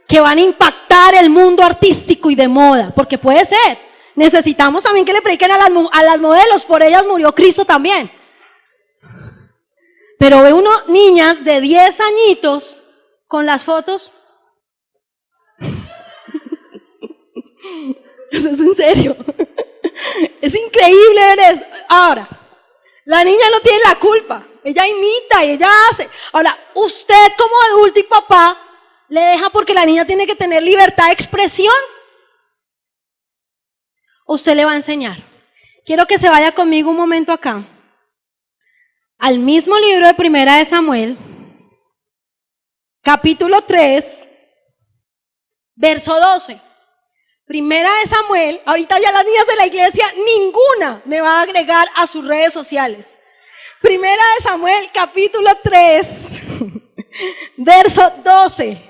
que van a impactar el mundo artístico y de moda? Porque puede ser. Necesitamos también que le prediquen a las modelos, por ellas murió Cristo también. Pero ve uno niñas de 10 añitos con las fotos. Eso es en serio. Es increíble ver eso. Ahora, la niña no tiene la culpa, ella imita y ella hace. Ahora, usted como adulto y papá, ¿le deja porque la niña tiene que tener libertad de expresión? Usted le va a enseñar. Quiero que se vaya conmigo un momento acá, al mismo libro de Primera de Samuel, capítulo 3, verso 12. Primera de Samuel, ahorita ya las niñas de la iglesia, ninguna me va a agregar a sus redes sociales. Primera de Samuel, capítulo 3, verso 12.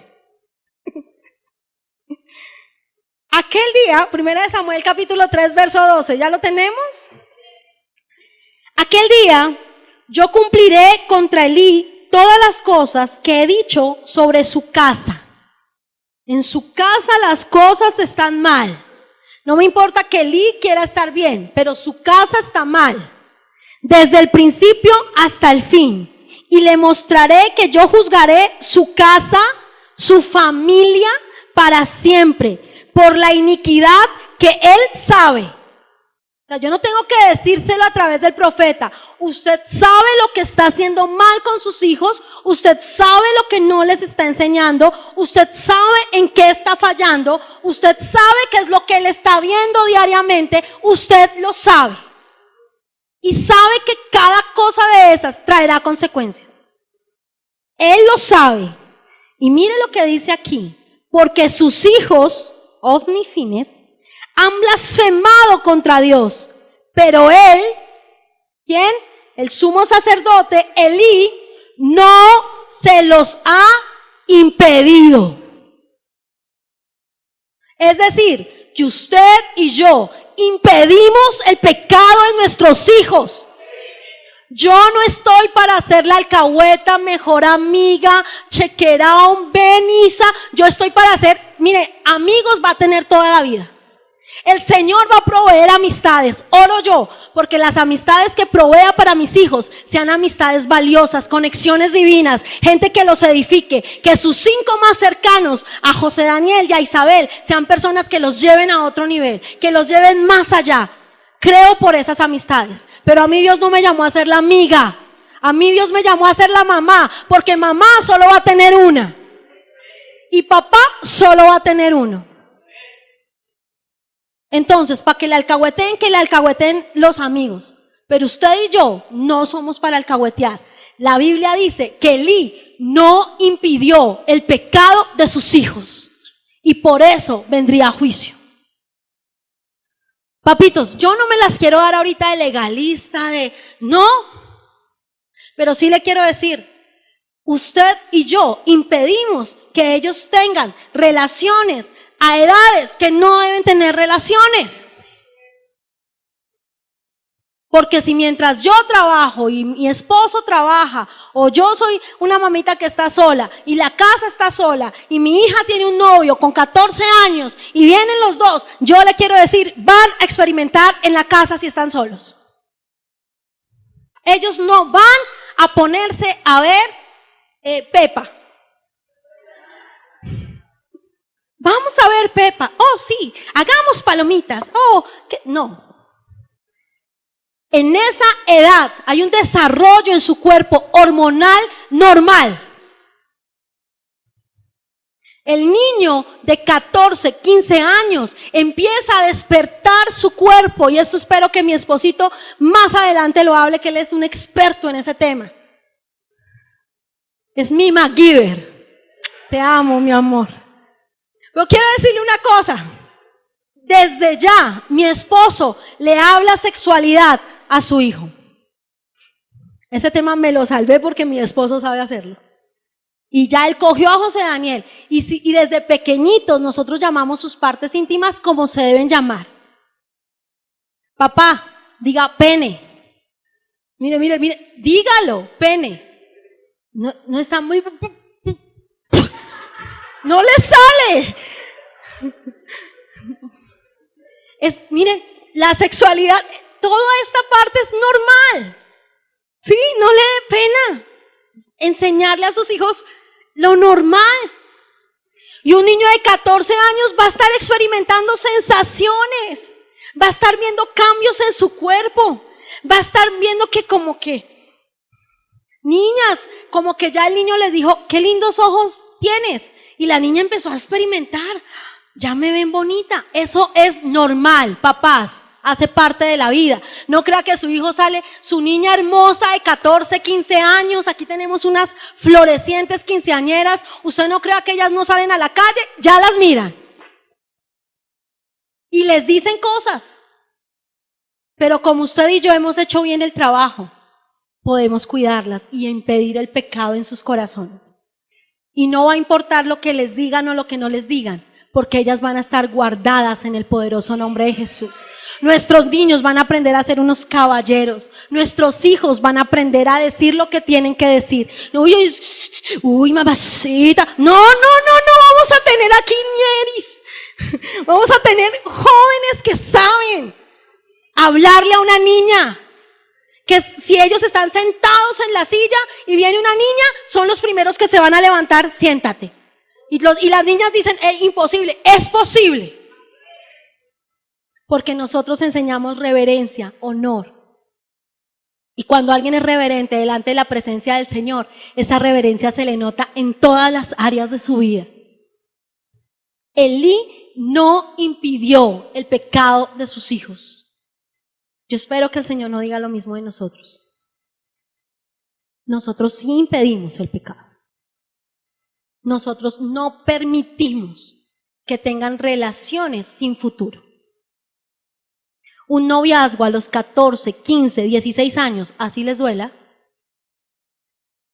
Aquel día, Primera de Samuel, capítulo 3, verso 12, ¿ya lo tenemos? Aquel día, yo cumpliré contra Elí todas las cosas que he dicho sobre su casa. En su casa las cosas están mal. No me importa que Eli quiera estar bien, pero su casa está mal. Desde el principio hasta el fin. Y le mostraré que yo juzgaré su casa, su familia para siempre, por la iniquidad que él sabe. O sea, yo no tengo que decírselo a través del profeta. Usted sabe lo que está haciendo mal con sus hijos, usted sabe lo que no les está enseñando, usted sabe en qué está fallando, usted sabe qué es lo que él está viendo diariamente, usted lo sabe. Y sabe que cada cosa de esas traerá consecuencias. Él lo sabe. Y mire lo que dice aquí. Porque sus hijos, Ofni y Fines, han blasfemado contra Dios. Pero él, ¿quién? El sumo sacerdote, Elí, no se los ha impedido. Es decir, que usted y yo impedimos el pecado en nuestros hijos. Yo no estoy para hacer la alcahueta, mejor amiga, chequerón, Benisa. Yo estoy para hacer, mire, amigos va a tener toda la vida. El Señor va a proveer amistades. Oro yo, porque las amistades que provea para mis hijos sean amistades valiosas, conexiones divinas, gente que los edifique, que sus 5 más cercanos a José Daniel y a Isabel sean personas que los lleven a otro nivel, que los lleven más allá. Creo por esas amistades, pero a mí Dios no me llamó a ser la amiga, a mí Dios me llamó a ser la mamá, porque mamá solo va a tener una y papá solo va a tener uno. Entonces, para que le alcahueten los amigos, pero usted y yo no somos para alcahuetear. La Biblia dice que Elí no impidió el pecado de sus hijos y por eso vendría juicio. Papitos, yo no me las quiero dar ahorita de legalista, no, pero sí le quiero decir, usted y yo impedimos que ellos tengan relaciones a edades que no deben tener relaciones. Porque si mientras yo trabajo y mi esposo trabaja, o yo soy una mamita que está sola y la casa está sola y mi hija tiene un novio con 14 años y vienen los dos, yo le quiero decir, van a experimentar en la casa si están solos. Ellos no van a ponerse a ver Pepa. Vamos a ver Pepa. Oh, sí, hagamos palomitas. Oh, no. En esa edad hay un desarrollo en su cuerpo hormonal normal. El niño de 14, 15 años empieza a despertar su cuerpo, y esto espero que mi esposito más adelante lo hable, que él es un experto en ese tema. Es mi MacGyver. Te amo, mi amor. Pero quiero decirle una cosa. Desde ya, mi esposo le habla sexualidad a su hijo. Ese tema me lo salvé porque mi esposo sabe hacerlo. Y ya él cogió a José Daniel. Y desde pequeñitos nosotros llamamos sus partes íntimas como se deben llamar. Papá, diga pene. Mire, dígalo, pene. No está muy... No le sale. Miren, la sexualidad, toda esta parte es normal. Sí, no le dé pena enseñarle a sus hijos lo normal. Y un niño de 14 años va a estar experimentando sensaciones, va a estar viendo cambios en su cuerpo, va a estar viendo que niñas, como que ya el niño les dijo, qué lindos ojos tienes. Y la niña empezó a experimentar, ya me ven bonita. Eso es normal, papás, hace parte de la vida. No crea que su hijo sale, su niña hermosa de 14, 15 años, aquí tenemos unas florecientes quinceañeras, usted no crea que ellas no salen a la calle, ya las miran. Y les dicen cosas. Pero como usted y yo hemos hecho bien el trabajo, podemos cuidarlas y impedir el pecado en sus corazones. Y no va a importar lo que les digan o lo que no les digan, porque ellas van a estar guardadas en el poderoso nombre de Jesús. Nuestros niños van a aprender a ser unos caballeros. Nuestros hijos van a aprender a decir lo que tienen que decir. Uy, mamacita. No, vamos a tener aquí ñeris. Vamos a tener jóvenes que saben hablarle a una niña. Que si ellos están sentados en la silla y viene una niña, son los primeros que se van a levantar, siéntate. Y las niñas dicen, imposible, es posible. Porque nosotros enseñamos reverencia, honor. Y cuando alguien es reverente delante de la presencia del Señor, esa reverencia se le nota en todas las áreas de su vida. Elí no impidió el pecado de sus hijos. Yo espero que el Señor no diga lo mismo de nosotros. Nosotros sí impedimos el pecado. Nosotros no permitimos que tengan relaciones sin futuro. Un noviazgo a los 14, 15, 16 años, así les duela,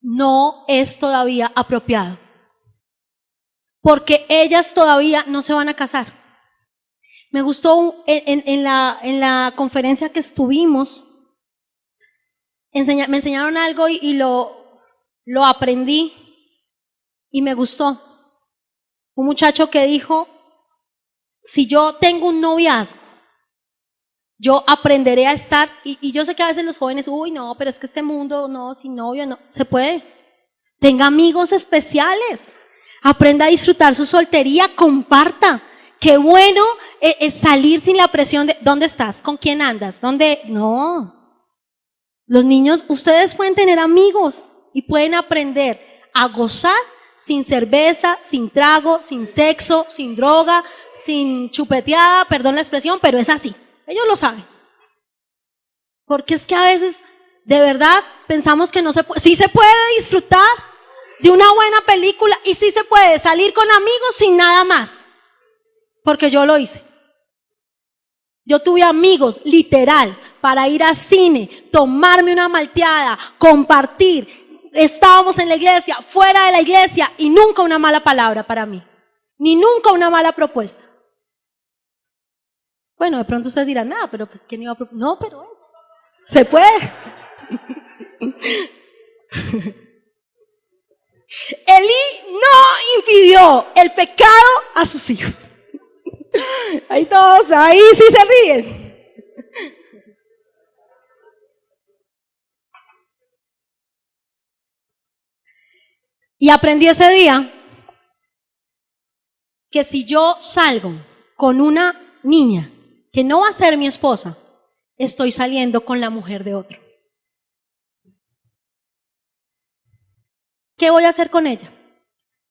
no es todavía apropiado. Porque ellas todavía no se van a casar. Me gustó en la conferencia que estuvimos, me enseñaron algo y lo aprendí y me gustó. Un muchacho que dijo, si yo tengo un noviazgo, yo aprenderé a estar, y yo sé que a veces los jóvenes, uy no, pero es que este mundo, no, sin novio, no, se puede. Tenga amigos especiales, aprenda a disfrutar su soltería, comparta. Qué bueno es salir sin la presión de ¿dónde estás? ¿Con quién andas? ¿Dónde? No. Los niños, ustedes pueden tener amigos y pueden aprender a gozar sin cerveza, sin trago, sin sexo, sin droga, sin chupeteada, perdón la expresión, pero es así. Ellos lo saben. Porque es que a veces, de verdad, pensamos que no se puede. Sí se puede disfrutar de una buena película y sí se puede salir con amigos sin nada más. Porque yo lo hice. Yo tuve amigos, literal, para ir al cine, tomarme una malteada, compartir. Estábamos en la iglesia, fuera de la iglesia, y nunca una mala palabra para mí. Ni nunca una mala propuesta. Bueno, de pronto ustedes dirán, nada, pero pues ¿quién iba a proponer? No, pero se puede. Elí no impidió el pecado a sus hijos. Ahí todos, ahí sí se ríen. Y aprendí ese día que si yo salgo con una niña que no va a ser mi esposa, estoy saliendo con la mujer de otro. ¿Qué voy a hacer con ella?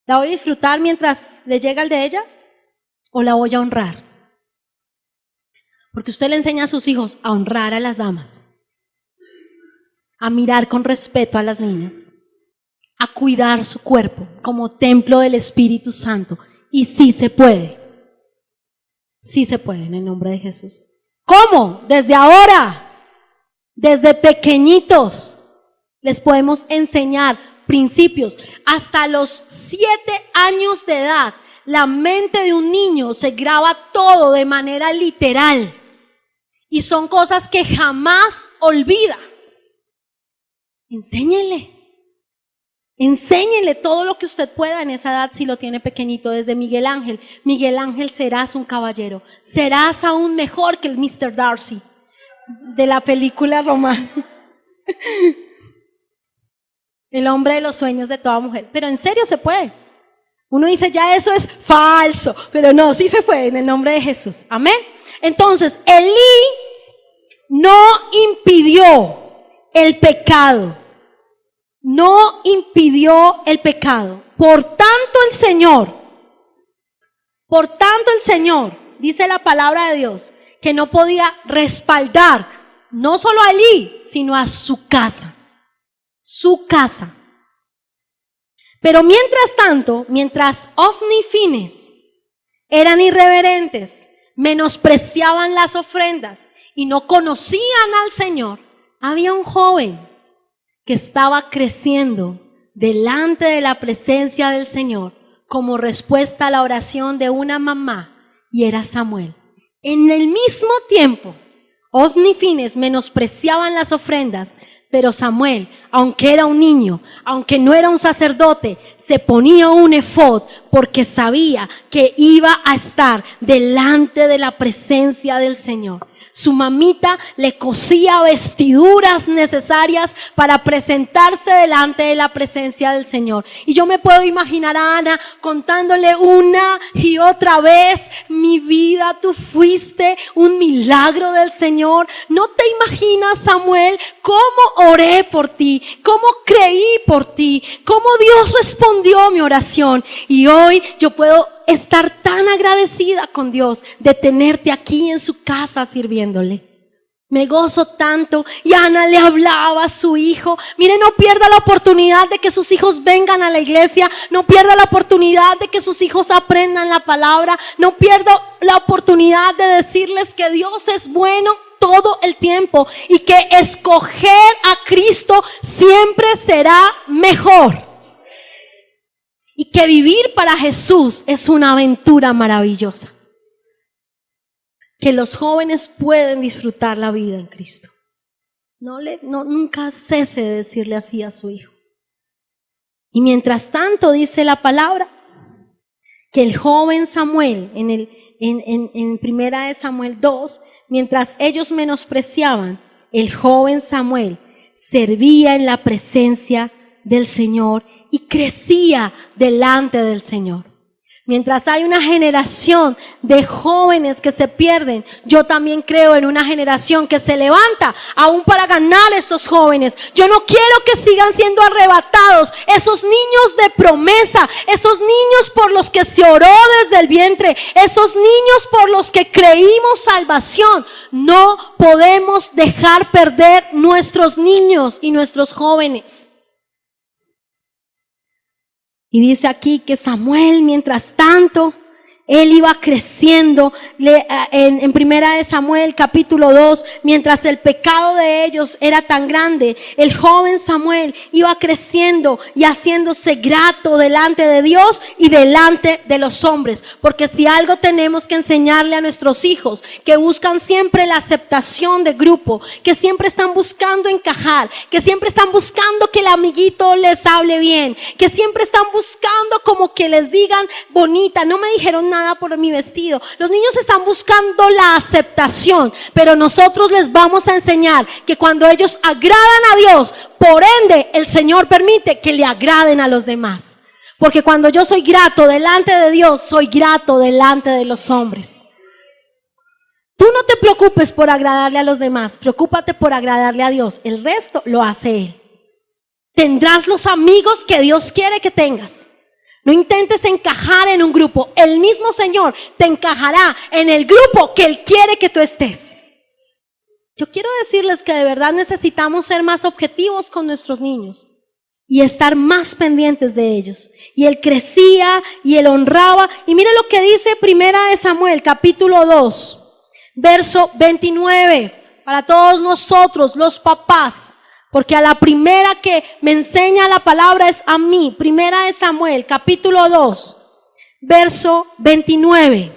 ¿La voy a disfrutar mientras le llega el de ella? ¿O la voy a honrar? Porque usted le enseña a sus hijos a honrar a las damas, a mirar con respeto a las niñas, a cuidar su cuerpo como templo del Espíritu Santo. Y sí se puede. Sí se puede en el nombre de Jesús. ¿Cómo? Desde ahora, desde pequeñitos, les podemos enseñar principios. Hasta los 7 años de edad, la mente de un niño se graba todo de manera literal. Y son cosas que jamás olvida. Enséñele todo lo que usted pueda en esa edad si lo tiene pequeñito, desde Miguel Ángel. Miguel Ángel, serás un caballero. Serás aún mejor que el Mr. Darcy de la película romana. El hombre de los sueños de toda mujer. Pero en serio se puede. Uno dice, ya eso es falso, pero no, sí se puede en el nombre de Jesús. Amén. Entonces, Elí no impidió el pecado. No impidió el pecado. Por tanto el Señor, dice la palabra de Dios, que no podía respaldar no solo a Elí, sino a su casa. Su casa. Pero mientras tanto, mientras Ofni y Fines eran irreverentes, menospreciaban las ofrendas y no conocían al Señor, había un joven que estaba creciendo delante de la presencia del Señor como respuesta a la oración de una mamá, y era Samuel. En el mismo tiempo, Ofni y Fines menospreciaban las ofrendas, pero Samuel, aunque era un niño, aunque no era un sacerdote, se ponía un efod porque sabía que iba a estar delante de la presencia del Señor. Su mamita le cosía vestiduras necesarias para presentarse delante de la presencia del Señor. Y yo me puedo imaginar a Ana contándole una y otra vez: mi vida, tú fuiste un milagro del Señor. ¿No te imaginas, Samuel, cómo oré por ti, cómo creí por ti, cómo Dios respondió mi oración? Y hoy yo puedo estar tan agradecida con Dios de tenerte aquí en su casa sirviéndole. Me gozo tanto. Y Ana le hablaba a su hijo. Mire, no pierda la oportunidad de que sus hijos vengan a la iglesia. No pierda la oportunidad de que sus hijos aprendan la palabra. No pierda la oportunidad de decirles que Dios es bueno todo el tiempo y que escoger a Cristo siempre será mejor. Y que vivir para Jesús es una aventura maravillosa. Que los jóvenes pueden disfrutar la vida en Cristo. Nunca cese de decirle así a su hijo. Y mientras tanto dice la palabra que el joven Samuel, en primera de Samuel 2, mientras ellos menospreciaban, el joven Samuel servía en la presencia del Señor y crecía delante del Señor. Mientras hay una generación de jóvenes que se pierden, yo también creo en una generación que se levanta aún para ganar a estos jóvenes. Yo no quiero que sigan siendo arrebatados esos niños de promesa, esos niños por los que se oró desde el vientre, esos niños por los que creímos salvación. No podemos dejar perder nuestros niños y nuestros jóvenes. Y dice aquí que Samuel, mientras tanto, él iba creciendo. En primera de Samuel capítulo 2, mientras el pecado de ellos era tan grande, el joven Samuel iba creciendo y haciéndose grato delante de Dios y delante de los hombres. Porque si algo tenemos que enseñarle a nuestros hijos, que buscan siempre la aceptación de grupo, que siempre están buscando encajar, que siempre están buscando que el amiguito les hable bien, que siempre están buscando como que les digan: bonita, no me dijeron nada por mi vestido. Los niños están buscando la aceptación, pero nosotros les vamos a enseñar que cuando ellos agradan a Dios, por ende el Señor permite que le agraden a los demás. Porque cuando yo soy grato delante de Dios, soy grato delante de los hombres. Tú no te preocupes por agradarle a los demás, preocúpate por agradarle a Dios. El resto lo hace Él. Tendrás los amigos que Dios quiere que tengas. No intentes encajar en un grupo. El mismo Señor te encajará en el grupo que Él quiere que tú estés. Yo quiero decirles que de verdad necesitamos ser más objetivos con nuestros niños y estar más pendientes de ellos. Y él crecía y él honraba. Y mire lo que dice primera de Samuel, capítulo 2, verso 29. Para todos nosotros, los papás. Porque a la primera que me enseña la palabra es a mí. Primera de Samuel, capítulo 2, verso 29.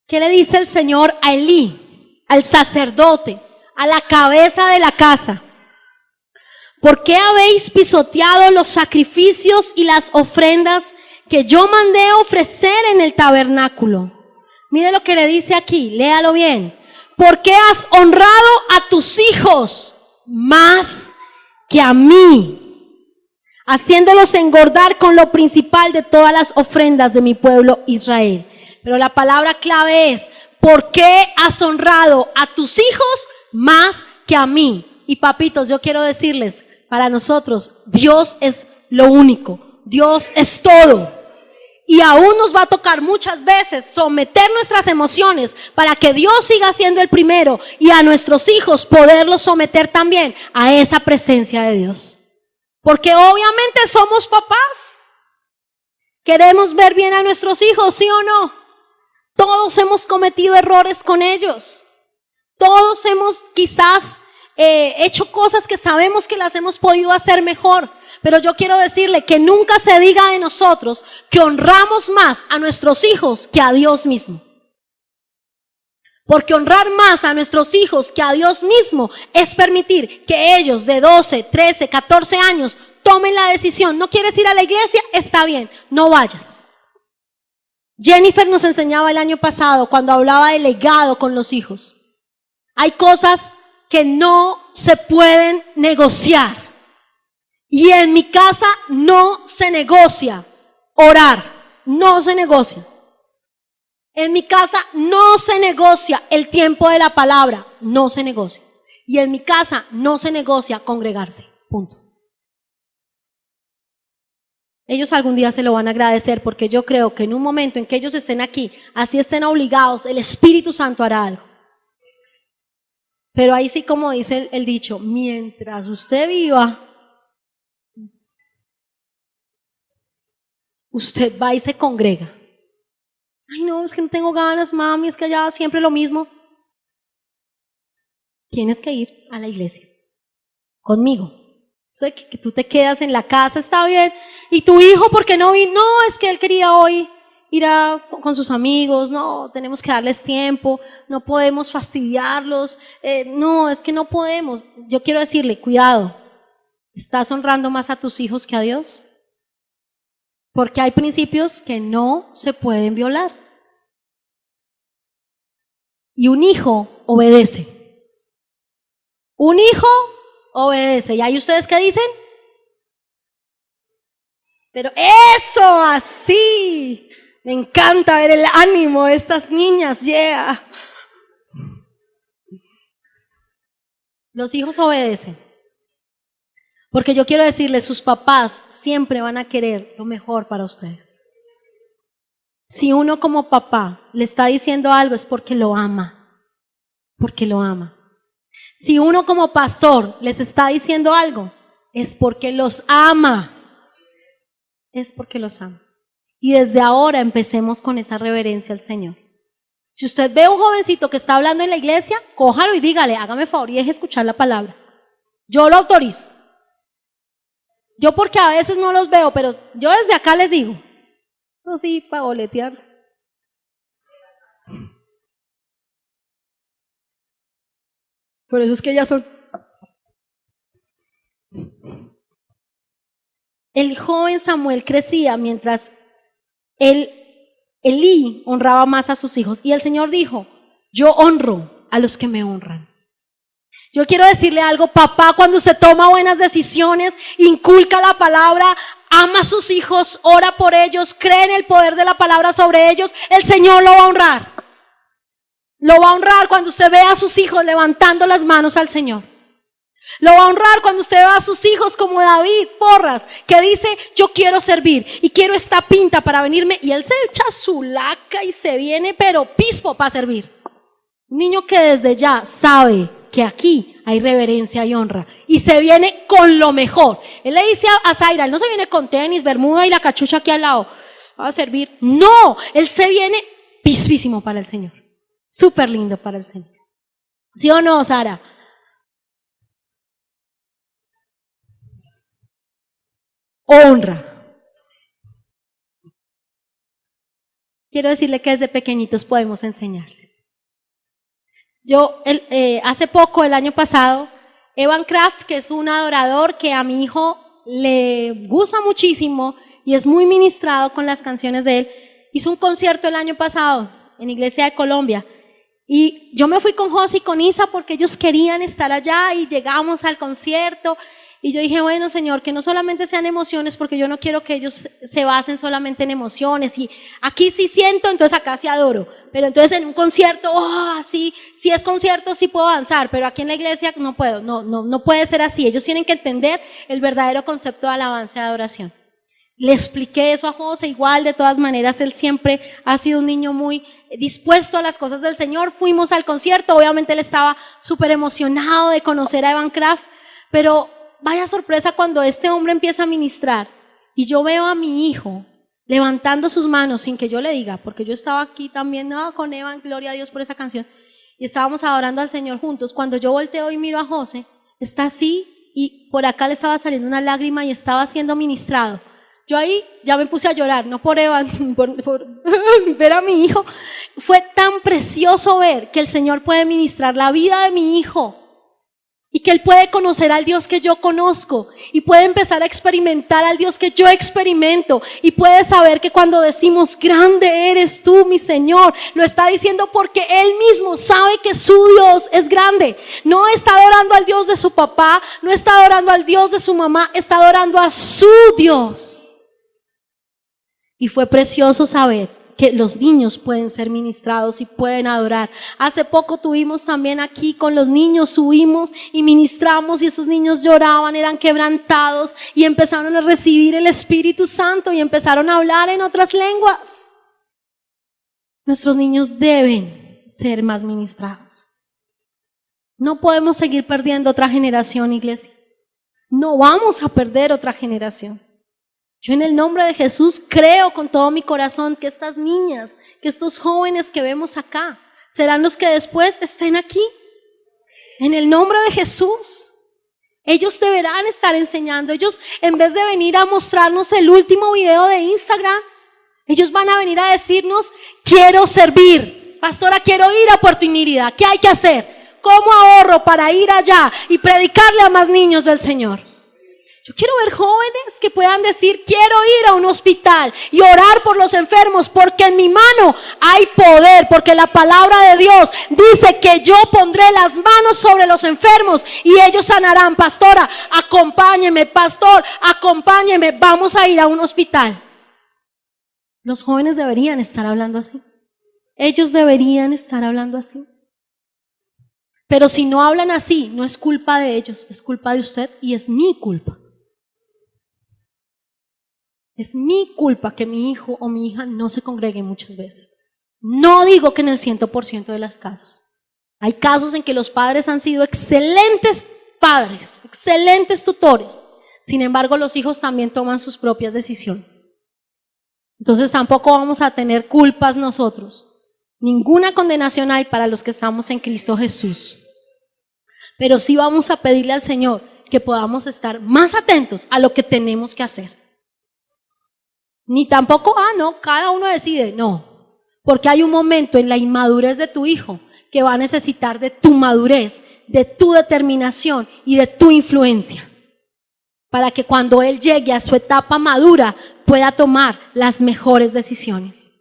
¿Qué le dice el Señor a Elí, al sacerdote, a la cabeza de la casa? ¿Por qué habéis pisoteado los sacrificios y las ofrendas que yo mandé ofrecer en el tabernáculo? Mire lo que le dice aquí, léalo bien. ¿Por qué has honrado a tus hijos más que a mí, haciéndolos engordar con lo principal de todas las ofrendas de mi pueblo Israel? Pero la palabra clave es: ¿por qué has honrado a tus hijos más que a mí? Y papitos, yo quiero decirles, para nosotros, Dios es lo único. Dios es todo. Y aún nos va a tocar muchas veces someter nuestras emociones para que Dios siga siendo el primero y a nuestros hijos poderlos someter también a esa presencia de Dios. Porque obviamente somos papás. Queremos ver bien a nuestros hijos, ¿sí o no? Todos hemos cometido errores con ellos. Todos hemos quizás hecho cosas que sabemos que las hemos podido hacer mejor. Pero yo quiero decirle que nunca se diga de nosotros que honramos más a nuestros hijos que a Dios mismo. Porque honrar más a nuestros hijos que a Dios mismo es permitir que ellos de 12, 13, 14 años tomen la decisión. ¿No quieres ir a la iglesia? Está bien, no vayas. Jennifer nos enseñaba el año pasado cuando hablaba de legado con los hijos. Hay cosas que no se pueden negociar. Y en mi casa no se negocia orar, no se negocia. En mi casa no se negocia el tiempo de la palabra, no se negocia. Y en mi casa no se negocia congregarse, punto. Ellos algún día se lo van a agradecer porque yo creo que en un momento en que ellos estén aquí, así estén obligados, el Espíritu Santo hará algo. Pero ahí sí, como dice el dicho, mientras usted viva, usted va y se congrega. Ay, no, es que no tengo ganas, mami, es que allá siempre lo mismo. Tienes que ir a la iglesia conmigo. Eso de que tú te quedas en la casa está bien. ¿Y tu hijo por qué no vino? No, es que él quería hoy ir con sus amigos. No, tenemos que darles tiempo. No podemos fastidiarlos. No, es que no podemos. Yo quiero decirle, cuidado. ¿Estás honrando más a tus hijos que a Dios? Porque hay principios que no se pueden violar. Y un hijo obedece. Un hijo obedece. ¿Y ahí ustedes qué dicen? Pero eso, así. Me encanta ver el ánimo de estas niñas. Yeah. Los hijos obedecen. Porque yo quiero decirles, sus papás siempre van a querer lo mejor para ustedes. Si uno como papá le está diciendo algo es porque lo ama. Porque lo ama. Si uno como pastor les está diciendo algo es porque los ama. Es porque los ama. Y desde ahora empecemos con esa reverencia al Señor. Si usted ve a un jovencito que está hablando en la iglesia, cójalo y dígale, hágame favor y deje escuchar la palabra. Yo lo autorizo. Yo porque a veces no los veo, pero yo desde acá les digo. No, sí, para boletear. Por eso es que ellas son... El joven Samuel crecía mientras Elí honraba más a sus hijos. Y el Señor dijo, yo honro a los que me honran. Yo quiero decirle algo, papá, cuando usted toma buenas decisiones, inculca la palabra, ama a sus hijos, ora por ellos, cree en el poder de la palabra sobre ellos, el Señor lo va a honrar. Lo va a honrar cuando usted vea a sus hijos levantando las manos al Señor. Lo va a honrar cuando usted vea a sus hijos como David Porras, que dice, yo quiero servir y quiero esta pinta para venirme, y él se echa su laca y se viene pero pispo para servir. Un niño que desde ya sabe que aquí hay reverencia y honra y se viene con lo mejor. Él le dice a Zaira, él no se viene con tenis, bermuda y la cachucha aquí al lado, va a servir. No, él se viene pispísimo para el Señor, súper lindo para el Señor. ¿Sí o no, Sara? Honra. Quiero decirle que desde pequeñitos podemos enseñarles. Yo, hace poco, el año pasado, Evan Craft, que es un adorador que a mi hijo le gusta muchísimo y es muy ministrado con las canciones de él, hizo un concierto el año pasado en Iglesia de Colombia. Y yo me fui con José y con Isa porque ellos querían estar allá y llegamos al concierto. Y yo dije, bueno, Señor, que no solamente sean emociones, porque yo no quiero que ellos se basen solamente en emociones. Y aquí sí siento, entonces acá sí adoro. Pero entonces en un concierto, así, si es concierto sí puedo avanzar, pero aquí en la iglesia no puedo, no puede ser así. Ellos tienen que entender el verdadero concepto de alabanza y de adoración. Le expliqué eso a José, igual de todas maneras él siempre ha sido un niño muy dispuesto a las cosas del Señor. Fuimos al concierto, obviamente él estaba súper emocionado de conocer a Evan Craft, pero vaya sorpresa cuando este hombre empieza a ministrar y yo veo a mi hijo levantando sus manos sin que yo le diga, porque yo estaba aquí también, con Eva, gloria a Dios por esa canción, y estábamos adorando al Señor juntos. Cuando yo volteo y miro a José, está así, y por acá le estaba saliendo una lágrima y estaba siendo ministrado. Yo ahí ya me puse a llorar, no por Eva, por ver a mi hijo. Fue tan precioso ver que el Señor puede ministrar la vida de mi hijo y que Él puede conocer al Dios que yo conozco y puede empezar a experimentar al Dios que yo experimento y puede saber que cuando decimos grande eres tú, mi Señor, lo está diciendo porque Él mismo sabe que su Dios es grande. No está adorando al Dios de su papá, no está adorando al Dios de su mamá, está adorando a su Dios. Y fue precioso saber que los niños pueden ser ministrados y pueden adorar. Hace poco tuvimos también aquí con los niños, subimos y ministramos y esos niños lloraban, eran quebrantados y empezaron a recibir el Espíritu Santo y empezaron a hablar en otras lenguas. Nuestros niños deben ser más ministrados. No podemos seguir perdiendo otra generación, iglesia. No vamos a perder otra generación. Yo en el nombre de Jesús creo con todo mi corazón que estas niñas, que estos jóvenes que vemos acá, serán los que después estén aquí. En el nombre de Jesús. Ellos deberán estar enseñando. Ellos, en vez de venir a mostrarnos el último video de Instagram, ellos van a venir a decirnos, quiero servir. Pastora, quiero ir a Puerto Inírida. ¿Qué hay que hacer? ¿Cómo ahorro para ir allá y predicarle a más niños del Señor? Yo quiero ver jóvenes que puedan decir, quiero ir a un hospital y orar por los enfermos, porque en mi mano hay poder, porque la palabra de Dios dice que yo pondré las manos sobre los enfermos y ellos sanarán. Pastora, acompáñeme, pastor, acompáñeme, vamos a ir a un hospital. Los jóvenes deberían estar hablando así. Ellos deberían estar hablando así. Pero si no hablan así, no es culpa de ellos, es culpa de usted y es mi culpa. Es mi culpa que mi hijo o mi hija no se congregue muchas veces. No digo que en el 100% de los casos. Hay casos en que los padres han sido excelentes padres, excelentes tutores. Sin embargo, los hijos también toman sus propias decisiones. Entonces tampoco vamos a tener culpas nosotros. Ninguna condenación hay para los que estamos en Cristo Jesús. Pero sí vamos a pedirle al Señor que podamos estar más atentos a lo que tenemos que hacer. Ni tampoco, no, cada uno decide, no. Porque hay un momento en la inmadurez de tu hijo que va a necesitar de tu madurez, de tu determinación y de tu influencia. Para que cuando él llegue a su etapa madura pueda tomar las mejores decisiones.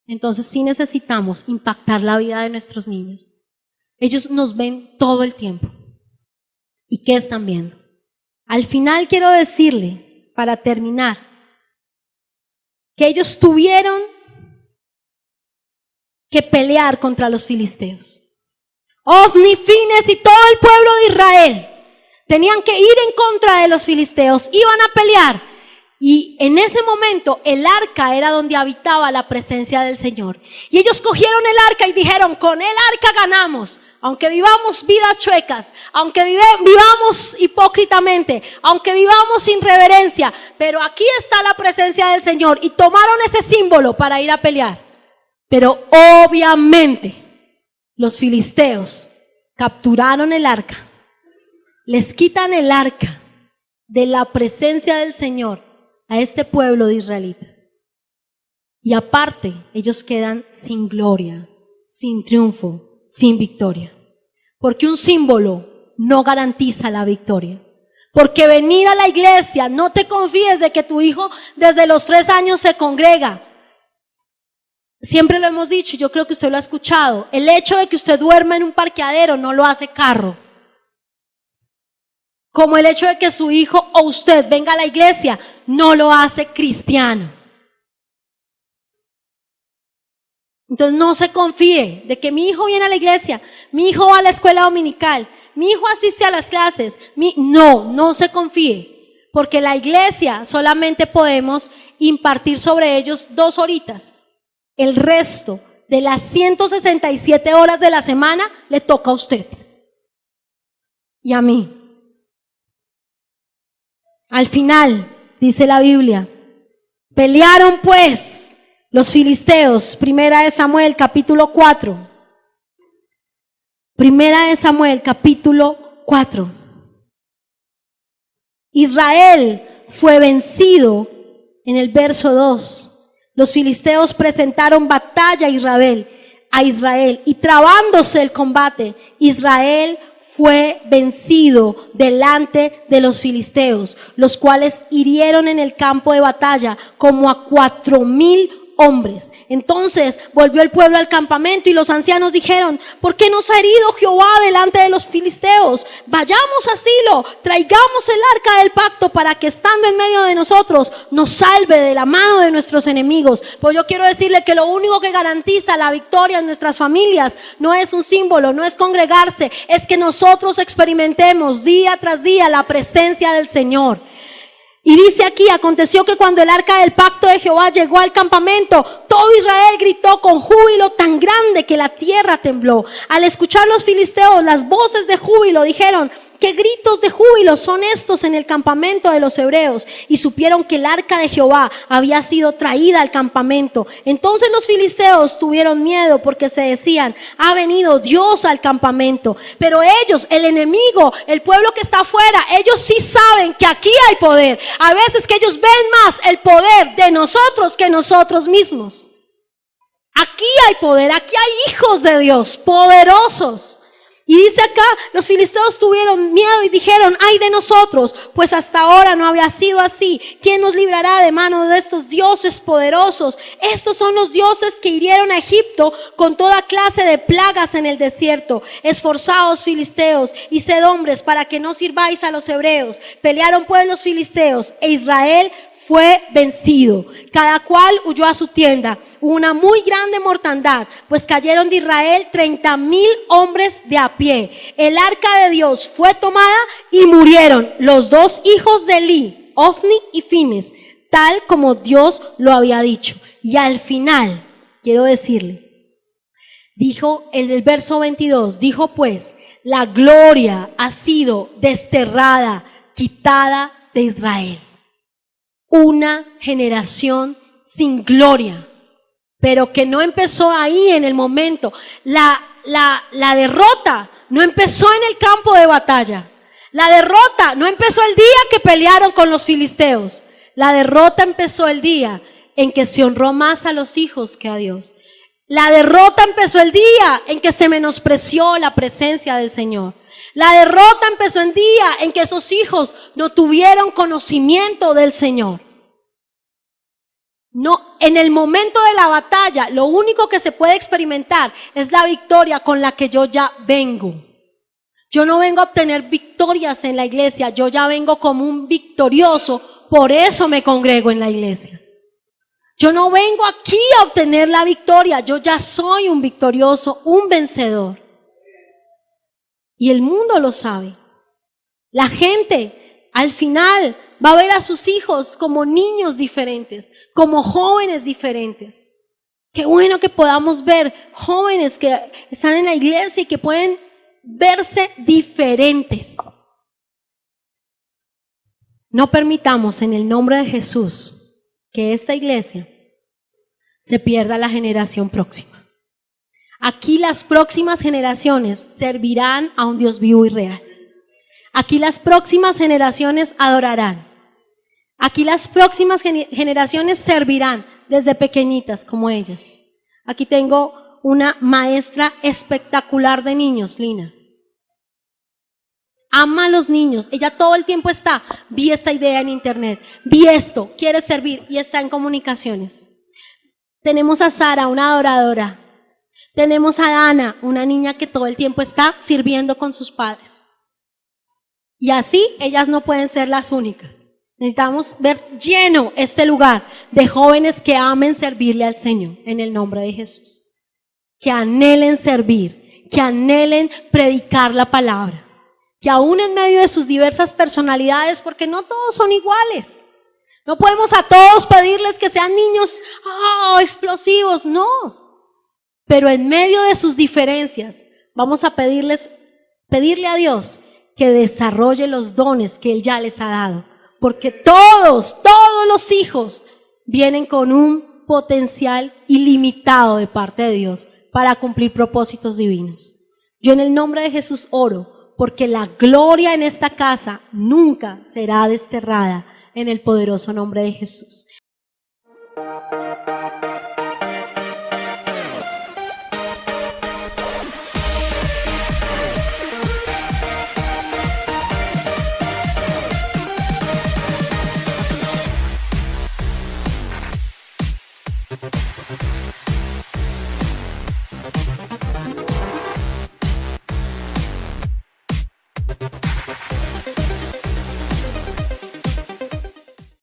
Entonces sí necesitamos impactar la vida de nuestros niños. Ellos nos ven todo el tiempo. ¿Y qué están viendo? Al final quiero decirle, para terminar, que ellos tuvieron que pelear contra los filisteos. Ofni, Fines y todo el pueblo de Israel tenían que ir en contra de los filisteos, iban a pelear. Y en ese momento el arca era donde habitaba la presencia del Señor. Y ellos cogieron el arca y dijeron, con el arca ganamos. Aunque vivamos vidas chuecas, aunque vivamos hipócritamente, aunque vivamos sin reverencia, pero aquí está la presencia del Señor. Y tomaron ese símbolo para ir a pelear. Pero obviamente los filisteos capturaron el arca, les quitan el arca de la presencia del Señor a este pueblo de israelitas. Y aparte, ellos quedan sin gloria, sin triunfo, sin victoria. Porque un símbolo no garantiza la victoria. Porque venir a la iglesia, no te confíes de que tu hijo desde los 3 años se congrega. Siempre lo hemos dicho, yo creo que usted lo ha escuchado. El hecho de que usted duerma en un parqueadero no lo hace carro. Como el hecho de que su hijo o usted venga a la iglesia no lo hace cristiano. Entonces no se confíe de que mi hijo viene a la iglesia, mi hijo va a la escuela dominical, mi hijo asiste a las clases. No se confíe, porque la iglesia solamente podemos impartir sobre ellos 2 horitas. El resto de las 167 horas de la semana le toca a usted y a mí. Al final, dice la Biblia, Pelearon pues los filisteos. Primera de Samuel, capítulo 4. Primera de Samuel, capítulo 4. Israel fue vencido en el verso 2. Los filisteos presentaron batalla a Israel y trabándose el combate, Israel fue vencido delante de los filisteos, los cuales hirieron en el campo de batalla como a 4,000 hombres. Entonces volvió el pueblo al campamento y los ancianos dijeron: ¿por qué nos ha herido Jehová delante de los filisteos? Vayamos a Silo, traigamos el arca del pacto para que estando en medio de nosotros nos salve de la mano de nuestros enemigos. Pues yo quiero decirle que lo único que garantiza la victoria en nuestras familias no es un símbolo, no es congregarse, es que nosotros experimentemos día tras día la presencia del Señor. Y dice aquí: aconteció que cuando el arca del pacto de Jehová llegó al campamento, todo Israel gritó con júbilo tan grande que la tierra tembló. Al escuchar los filisteos las voces de júbilo, dijeron: ¿qué gritos de júbilo son estos en el campamento de los hebreos? Y supieron que el arca de Jehová había sido traída al campamento. Entonces los filisteos tuvieron miedo porque se decían: ha venido Dios al campamento. Pero ellos, el enemigo, el pueblo que está afuera, ellos sí saben que aquí hay poder. A veces que ellos ven más el poder de nosotros que nosotros mismos. Aquí hay poder, aquí hay hijos de Dios poderosos. Y dice acá: los filisteos tuvieron miedo y dijeron: ay de nosotros, pues hasta ahora no había sido así. ¿Quién nos librará de mano de estos dioses poderosos? Estos son los dioses que hirieron a Egipto con toda clase de plagas en el desierto. Esforzaos, filisteos, y sed hombres para que no sirváis a los hebreos. Pelearon pues los filisteos e Israel fue vencido. Cada cual huyó a su tienda. Hubo una muy grande mortandad, pues cayeron de Israel 30,000 hombres de a pie. El arca de Dios fue tomada y murieron los dos hijos de Eli, Ofni y Fines, tal como Dios lo había dicho. Y al final, quiero decirle, dijo en el verso 22, dijo pues: la gloria ha sido desterrada, quitada de Israel. Una generación sin gloria. Pero que no empezó ahí en el momento. La derrota no empezó en el campo de batalla. La derrota no empezó el día que pelearon con los filisteos. La derrota empezó el día en que se honró más a los hijos que a Dios. La derrota empezó el día en que se menospreció la presencia del Señor. La derrota empezó el día en que esos hijos no tuvieron conocimiento del Señor. No, en el momento de la batalla, lo único que se puede experimentar es la victoria con la que yo ya vengo. Yo no vengo a obtener victorias en la iglesia, yo ya vengo como un victorioso, por eso me congrego en la iglesia. Yo no vengo aquí a obtener la victoria, yo ya soy un victorioso, un vencedor. Y el mundo lo sabe. La gente, al final, va a ver a sus hijos como niños diferentes, como jóvenes diferentes. Qué bueno que podamos ver jóvenes que están en la iglesia y que pueden verse diferentes. No permitamos en el nombre de Jesús que esta iglesia se pierda la generación próxima. Aquí las próximas generaciones servirán a un Dios vivo y real. Aquí las próximas generaciones adorarán. Aquí las próximas generaciones servirán desde pequeñitas como ellas. Aquí tengo una maestra espectacular de niños, Lina. Ama a los niños. Ella todo el tiempo está, vi esta idea en internet, vi esto, quiere servir y está en comunicaciones. Tenemos a Sara, una adoradora. Tenemos a Dana, una niña que todo el tiempo está sirviendo con sus padres. Y así ellas no pueden ser las únicas. Necesitamos ver lleno este lugar de jóvenes que amen servirle al Señor en el nombre de Jesús. Que anhelen servir, que anhelen predicar la palabra. Que aún en medio de sus diversas personalidades, porque no todos son iguales. No podemos a todos pedirles que sean niños explosivos, no. Pero en medio de sus diferencias, vamos a pedirle a Dios que desarrolle los dones que Él ya les ha dado. Porque todos los hijos vienen con un potencial ilimitado de parte de Dios para cumplir propósitos divinos. Yo en el nombre de Jesús oro porque la gloria en esta casa nunca será desterrada en el poderoso nombre de Jesús.